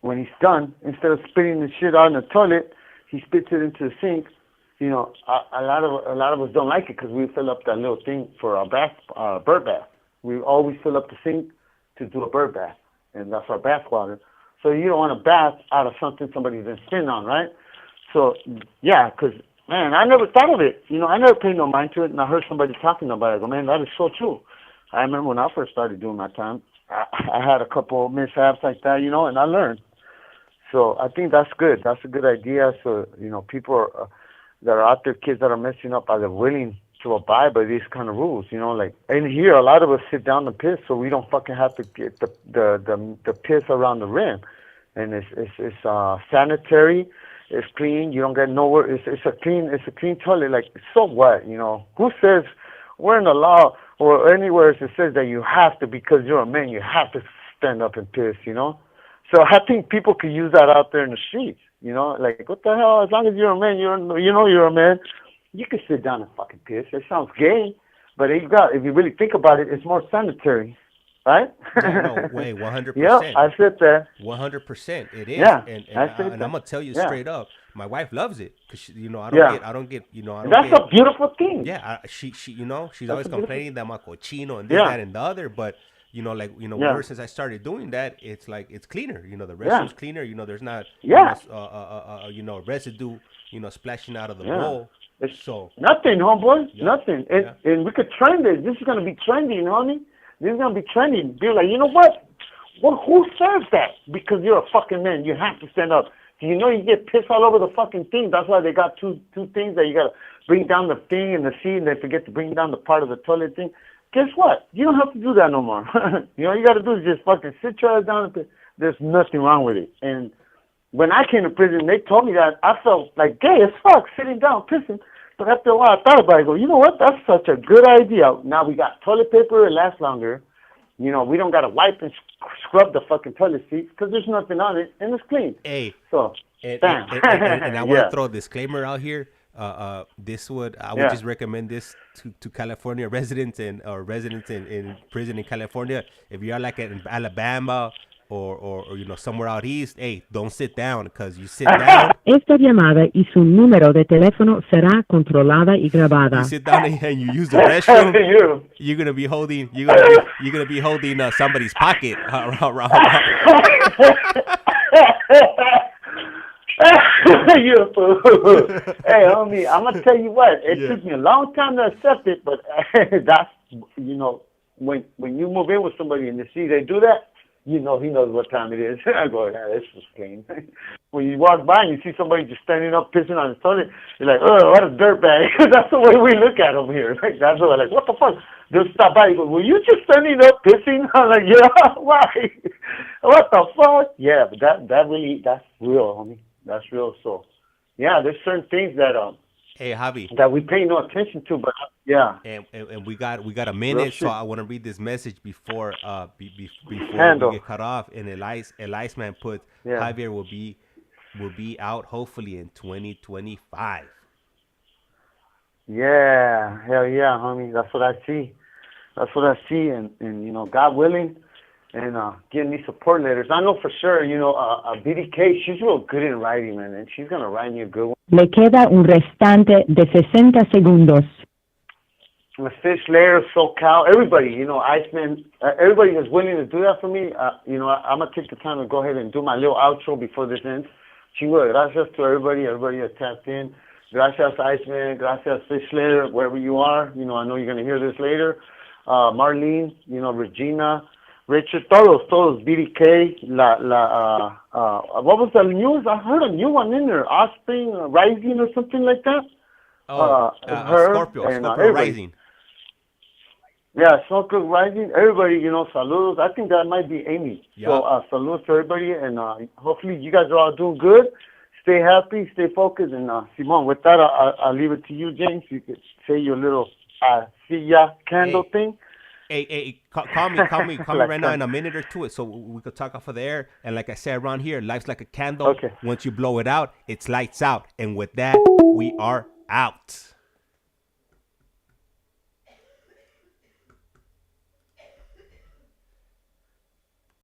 when he's done, instead of spitting the shit out in the toilet, he spits it into the sink. You know, a lot of us don't like it because we fill up that little thing for our bird bath. We always fill up the sink to do a bird bath, and that's our bath water. So you don't want to bath out of something somebody's been spitting on, right? So, yeah, because, man, I never thought of it. You know, I never paid no mind to it, and I heard somebody talking about it. I go, man, that is so true. I remember when I first started doing my time, I had a couple of mishaps like that, you know, and I learned. So I think that's good. That's a good idea. So, you know, people that are out there, kids that are messing up, are they willing to abide by these kind of rules, you know? Like, in here, a lot of us sit down to piss, so we don't fucking have to get the piss around the rim. And it's sanitary, it's clean, you don't get nowhere, it's a clean toilet. Like, so what, you know? Who says, where in the law or anywhere it says that you have to, because you're a man, you have to stand up and piss, you know? So I think people could use that out there in the streets, you know? Like, what the hell? As long as you're a man, you know you're a man, you can sit down and fucking piss. It sounds gay, but if you really think about it, it's more sanitary, right? No way, 100%. Yeah, I said that. 100%, it is. Yeah, and I'm gonna tell you straight up, my wife loves it because you know I don't get That's a beautiful thing. Yeah, she you know she's always complaining that my cochino and this that and the other, but you know, like, you know, ever since I started doing that, it's like, it's cleaner, you know, the restroom's cleaner, you know, there's not you know, residue, you know, splashing out of the bowl. It's so nothing, homeboy, nothing. And we could trend it. This is going to be trending, homie. This is going to be trending. Be like, you know what? Well, who says that? Because you're a fucking man. You have to stand up. Do you know you get pissed all over the fucking thing? That's why they got two things that you got to bring down the thing and the seat, and they forget to bring down the part of the toilet thing. Guess what? You don't have to do that no more. You know, you got to do is just fucking sit your ass down and piss. There's nothing wrong with it. And when I came to prison, they told me that. I felt like gay as fuck sitting down pissing. But after a while, I thought about it. I go, you know what? That's such a good idea. Now we got toilet paper. It lasts longer. You know, we don't got to wipe and scrub the fucking toilet seat because there's nothing on it and it's clean. Hey. So, and I want to throw a disclaimer out here. I would just recommend this to California residents or residents in prison in California. If you're like in Alabama or you know, somewhere out east, hey, don't sit down, because you sit down. Esta llamada y su número de teléfono será controlada y grabada. You sit down and you use the restroom. You're gonna be holding somebody's pocket around. You're a fool. Hey, homie, I'm gonna tell you what. It took me a long time to accept it, but that's, you know, when you move in with somebody and you see they do that, you know he knows what time it is. I go, yeah, this was clean. When you walk by and you see somebody just standing up pissing on his toilet, you're like, oh, what a dirtbag. That's the way we look at them here. Like, that's what, like, what the fuck? They'll stop by and go, were you just standing up pissing? I'm like, yeah, why? What the fuck? Yeah, but that's real, homie. That's real. So, yeah, there's certain things that hey, Javi, that we pay no attention to, but yeah. And we got a minute, so I want to read this message before we get cut off. And ICEMAN put Javier will be out hopefully in 2025. Yeah, hell yeah, homie. That's what I see. And you know, God willing, and getting these support letters. I know for sure, you know, Biddy K, she's real good in writing, man, and she's gonna write me a good one. Le queda un restante de 60 segundos. The Fish Lair, SoCal, everybody, you know, ICEMAN, everybody is willing to do that for me. You know, I'm gonna take the time to go ahead and do my little outro before this ends. Chingo de gracias to everybody that tapped in. Gracias, ICEMAN. Gracias, Fish Lair, wherever you are. You know, I know you're gonna hear this later. Marlene, you know, Regina, Richard, todos, Biddy K, what was the news? I heard a new one in there, Offspring Rising or something like that. Scorpio Rising. Yeah, Scorpio Rising. Everybody, you know, saludos. I think that might be Amy. Yep. So saludos to everybody, and hopefully you guys are all doing good. Stay happy, stay focused, and Simon, with that, I'll leave it to you, James. You could say your little silla candle thing. Hey, call me like right now in a minute or two, so we could talk off of the air. And like I said around here, life's like a candle. Okay. Once you blow it out, it's lights out. And with that, we are out.